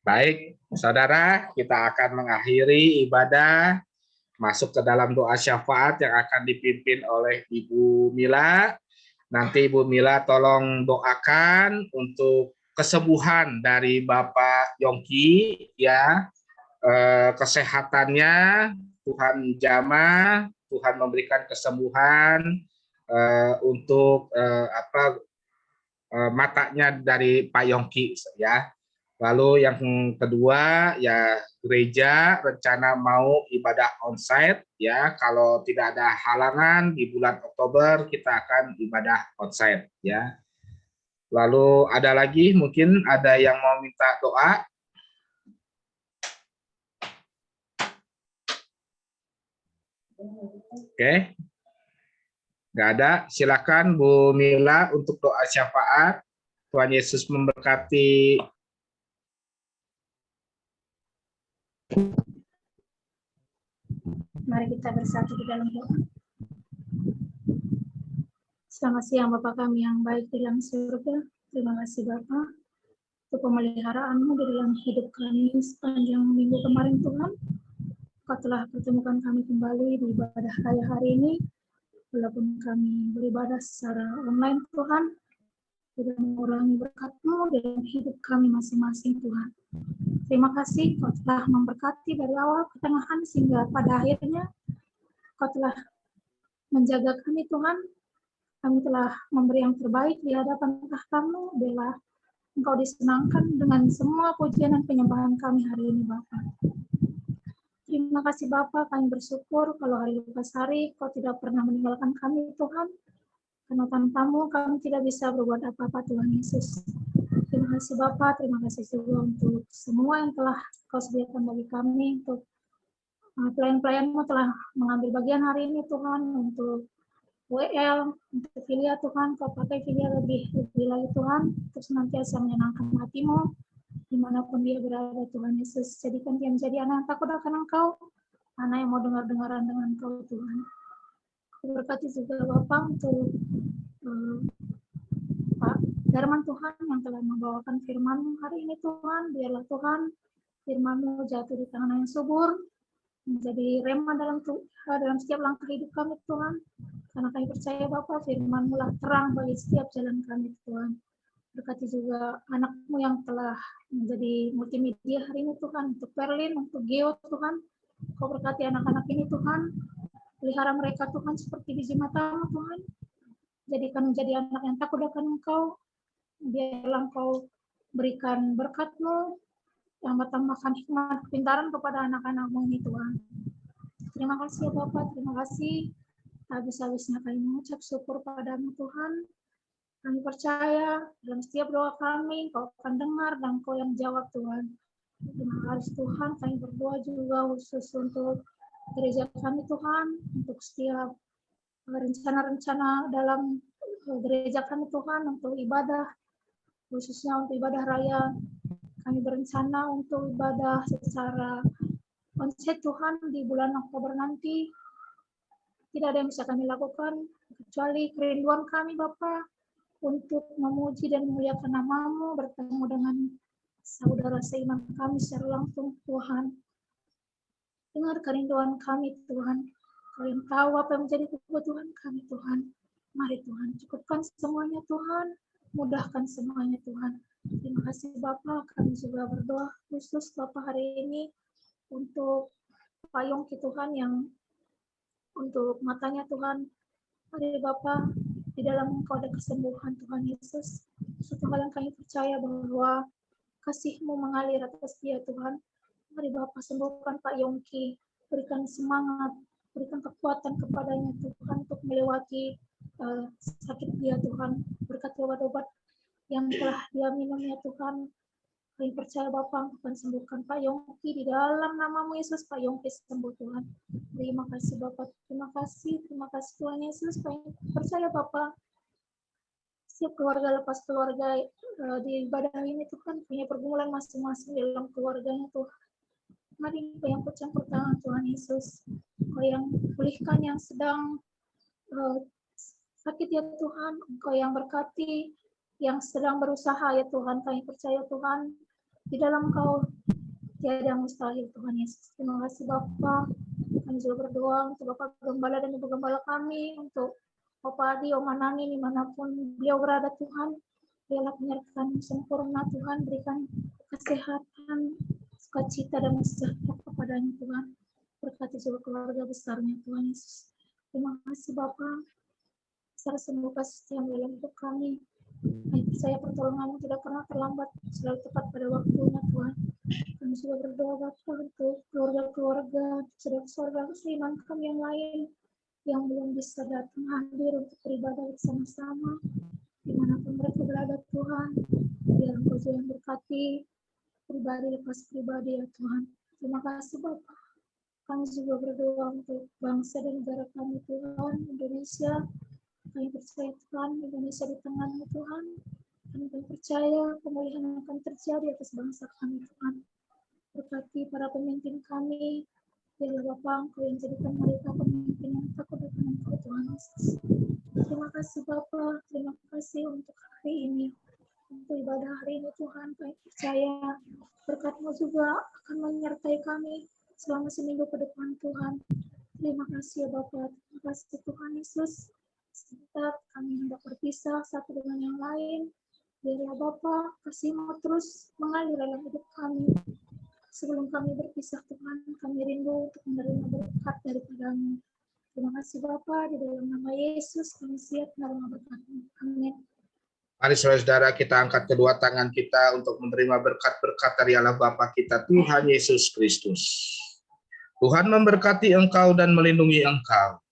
Baik, saudara, kita akan mengakhiri ibadah, masuk ke dalam doa syafaat yang akan dipimpin oleh Ibu Mila. Nanti Ibu Mila tolong doakan untuk kesembuhan dari Bapak Yongki ya, kesehatannya Tuhan jamah, Tuhan memberikan kesembuhan untuk matanya dari Pak Yongki ya. Lalu yang kedua ya, gereja rencana mau ibadah onsite ya. Kalau tidak ada halangan di bulan Oktober kita akan ibadah onsite ya. Lalu ada lagi mungkin ada yang mau minta doa. Oke. Nggak ada. Silakan Bu Mila untuk doa syafaat. Tuhan Yesus memberkati. Mari kita bersatu di dalam doa. Selamat siang Bapa kami yang baik di dalam surga. Terima kasih Bapa untuk pemeliharaanmu di dalam hidup kami sepanjang minggu kemarin Tuhan. Kau telah pertemukan kami kembali di ibadah raya hari ini. Walaupun kami beribadah secara online Tuhan, tidak mengurangi berkat-Mu dalam hidup kami masing-masing Tuhan. Terima kasih Kau telah memberkati dari awal pertengahan sehingga pada akhirnya Kau telah menjaga kami Tuhan. Kami telah memberi yang terbaik di hadapan tahta-Mu. Biarlah Engkau disenangkan dengan semua pujian dan penyembahan kami hari ini Bapa. Terima kasih Bapa, kami bersyukur kalau hari lepas hari Kau tidak pernah meninggalkan kami Tuhan. Karena tanpamu kami tidak bisa berbuat apa-apa Tuhan Yesus. Terima kasih Bapa, terima kasih juga untuk semua yang telah Kau sediakan bagi kami, untuk pelayan-pelayan-Mu telah mengambil bagian hari ini Tuhan, untuk WL, untuk Filia Tuhan, Kau pakai Filia lebih lagi Tuhan, untuk senantiasa menyenangkan hati-Mu, dimanapun dia berada Tuhan Yesus. Jadikan dia menjadi anak yang takut akan Engkau, anak yang mau dengar-dengaran dengan Kau Tuhan. Berkati juga Bapak untuk Pak Darman Tuhan yang telah membawakan firman-Mu hari ini Tuhan. Biarlah Tuhan firman-Mu jatuh di tangan yang subur, menjadi rema dalam setiap langkah hidup kami Tuhan. Karena kami percaya Bapak firman-Mu lah terang bagi setiap jalan kami Tuhan. Berkati juga anak-Mu yang telah menjadi multimedia hari ini Tuhan, untuk Berlin, untuk Geo Tuhan. Kau berkati anak-anak ini Tuhan. Pelihara mereka Tuhan seperti biji mata-Mu Tuhan. Jadikan menjadi anak yang takut akan Engkau. Biarlah Engkau berikan berkat-Mu, tambahkan hikmat kepintaran kepada anak-anak-Mu ini Tuhan. Terima kasih ya Bapak, terima kasih. Habis-habisnya kami mengucap syukur padamu Tuhan. Kami percaya dalam setiap doa kami, Kau akan dengar dan Kau yang jawab Tuhan. Terima kasih Tuhan, kami berdoa juga khusus untuk gereja kami Tuhan, untuk setiap rencana-rencana dalam gereja kami Tuhan, untuk ibadah, khususnya untuk ibadah raya. Kami berencana untuk ibadah secara onsite Tuhan di bulan Oktober nanti. Tidak ada yang bisa kami lakukan, kecuali kerinduan kami Bapa untuk memuji dan memuliakan nama-Mu, bertemu dengan saudara seiman kami secara langsung Tuhan. Dengar kerinduan kami Tuhan. Kau yang tahu apa yang menjadi kebutuhan kami Tuhan. Mari Tuhan, cukupkan semuanya Tuhan. Mudahkan semuanya Tuhan. Terima kasih Bapak. Kami juga berdoa khusus Bapak hari ini untuk Pak Yongki Tuhan yang untuk matanya Tuhan. Mari Bapak, di dalam Engkau ada kesembuhan Tuhan Yesus. Suatu hal yang kami percaya bahwa kasih-Mu mengalir atas dia Tuhan. Mari Bapak sembuhkan Pak Yongki, berikan semangat, berikan kekuatan kepadanya Tuhan untuk melewati sakit dia Tuhan. Berkat obat-obat yang telah dia minum ya Tuhan. Kami percaya Bapak akan sembuhkan Pak Yongki di dalam nama-Mu Yesus. Pak Yongki sembuh Tuhan. Terima kasih Bapak, terima kasih Tuhan Yesus. Kami percaya Bapak, setiap keluarga lepas keluarga di ibadah ini Tuhan punya pergumulan masing-masing dalam keluarganya Tuhan. Mari Kau yang campur tangan Tuhan Yesus, Kau yang pulihkan yang sedang sakit ya Tuhan, Engkau yang berkati yang sedang berusaha ya Tuhan. Kami percaya Tuhan, di dalam Kau tiada yang mustahil Tuhan Yesus. Terima kasih Bapa. Kami juga berdoa untuk Bapak Gembala dan Ibu Gembala kami, untuk Bapak Adi, Om Anani, dimanapun beliau berada Tuhan. Biarlah penyertaan yang sempurna Tuhan, berikan kesehatan, sukacita dan sejahtera kepadanya Tuhan. Berkati juga keluarga besarnya Tuhan Yesus. Terima kasih Bapa. Besar semoga kasih yang dalam hidup kami. Kami percaya pertolongan-Mu tidak pernah terlambat, selalu tepat pada waktunya Tuhan. Kami juga berdoa Bapa untuk keluarga-keluarga, saudara-saudara seiman kami yang lain yang belum bisa datang hadir untuk beribadah bersama-sama. Dimanapun mereka berada Tuhan, biar Engkau yang berkati pribadi lepas pribadi ya Tuhan. Terima kasih Bapa. Kami juga berdoa untuk bangsa dan negara kami Tuhan, Indonesia. Kami percaya Tuhan, Indonesia di tengah-Mu Tuhan. Kami percaya pemulihan akan terjadi atas bangsa kami Tuhan. Berkati para pemimpin kami, biarlah Bapa Engkau yang jadikan mereka pemimpin yang takut akan Engkau Tuhan Yesus. Terima kasih Bapa, terima kasih untuk hari ini. Untuk ibadah hari ini Tuhan, kami percaya berkat-Mu juga akan menyertai kami selama seminggu ke depan Tuhan. Terima kasih ya Bapa, terima kasih Tuhan Yesus. Sebentar kami hendak berpisah satu dengan yang lain. Biarlah Bapa, kasih-Mu terus mengalir dalam hidup kami. Sebelum kami berpisah Tuhan, kami rindu untuk menerima berkat daripada-Mu. Terima kasih Bapa, di dalam nama Yesus kami siap menerima berkat-Mu. Amin. Mari saudara-saudara kita angkat kedua tangan kita untuk menerima berkat-berkat dari Allah Bapa kita, Tuhan Yesus Kristus. Tuhan memberkati engkau dan melindungi engkau.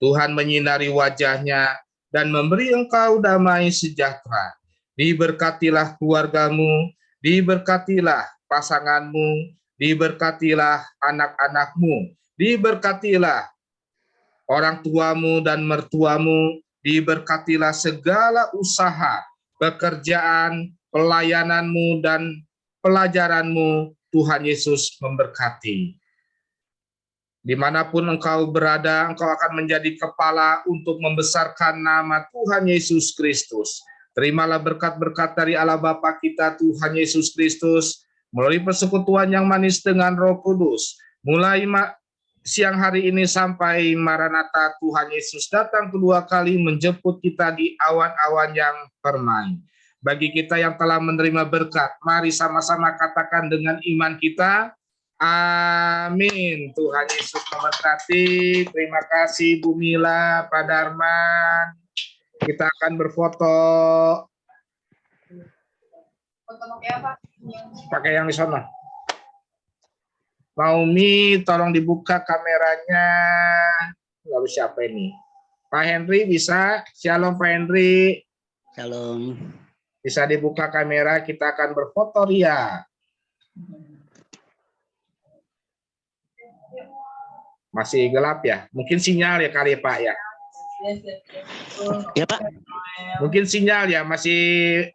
Tuhan menyinari wajah-Nya dan memberi engkau damai sejahtera. Diberkatilah keluargamu, diberkatilah pasanganmu, diberkatilah anak-anakmu, diberkatilah orang tuamu dan mertuamu, diberkatilah segala usaha, pekerjaan, pelayananmu, dan pelajaranmu. Tuhan Yesus memberkati. Dimanapun engkau berada, engkau akan menjadi kepala untuk membesarkan nama Tuhan Yesus Kristus. Terimalah berkat-berkat dari Allah Bapa kita, Tuhan Yesus Kristus, melalui persekutuan yang manis dengan Roh Kudus. Mulai siang hari ini sampai Maranatha, Tuhan Yesus datang kedua kali menjemput kita di awan-awan yang permai. Bagi kita yang telah menerima berkat, mari sama-sama katakan dengan iman kita, amin. Tuhan Yesus memberkati. Terima kasih Bu Mila, Pak Darman. Kita akan berfoto. Foto pakai apa? Pakai yang di sana. Naomi, tolong dibuka kameranya. Lalu siapa ini? Pak Henry bisa? Shalom Pak Henry. Shalom. Bisa dibuka kamera, kita akan berfoto ria. Masih gelap ya? Mungkin sinyal ya kali Pak ya? Ya Pak. Mungkin sinyal ya, masih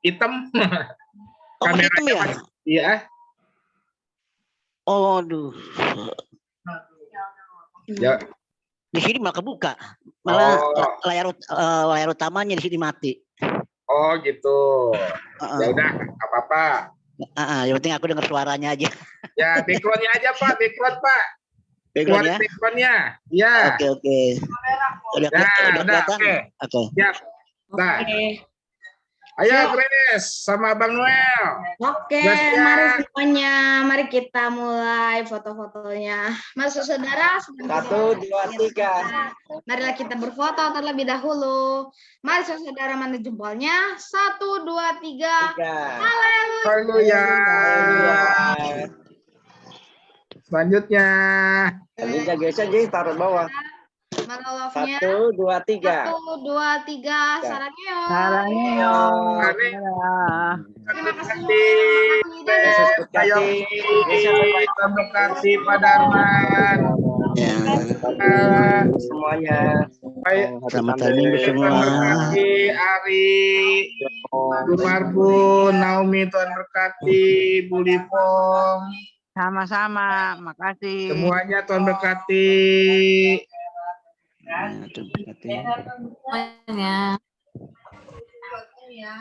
hitam. Oh, masih hitam ya? Iya. Oh, aduh. Ya. Di sini malah kebuka. Malah Oh. layar utamanya di sini mati. Oh gitu. Ya udah, nggak apa-apa. Yang penting aku dengar suaranya aja. Ya, background-nya aja Pak, background Pak. Background ya? Background-nya. Ya. Oke. Udah kelihatan? Oke. Oke. Siap. Nah. Ayo Grace sama Bang Noel. Oke, Grace, ya. mari semuanya, mari kita mulai foto-fotonya. Masuk saudara. 1, 2, 3. Marilah kita berfoto terlebih dahulu. Mari saudara, mana jempolnya? 1, 2, 3. Haleluya. Selanjutnya. Bisa geser jadi taruh bawah. Mana love-nya? 1, 2, 3. 1, 2, 3. Sarannya yuk. Sarannya yuk. Terima kasih. Ayo, terima kasih Pak Darman. Ya. Semuanya. Selamat hari Minggu semua. Tuhan berkati Ari, Bu Marbun, Naomi, Tuhan berkati, Bu Lipong. Sama-sama. Makasih. Semuanya Tuhan berkati. Terima kasih. Semuanya. Ya,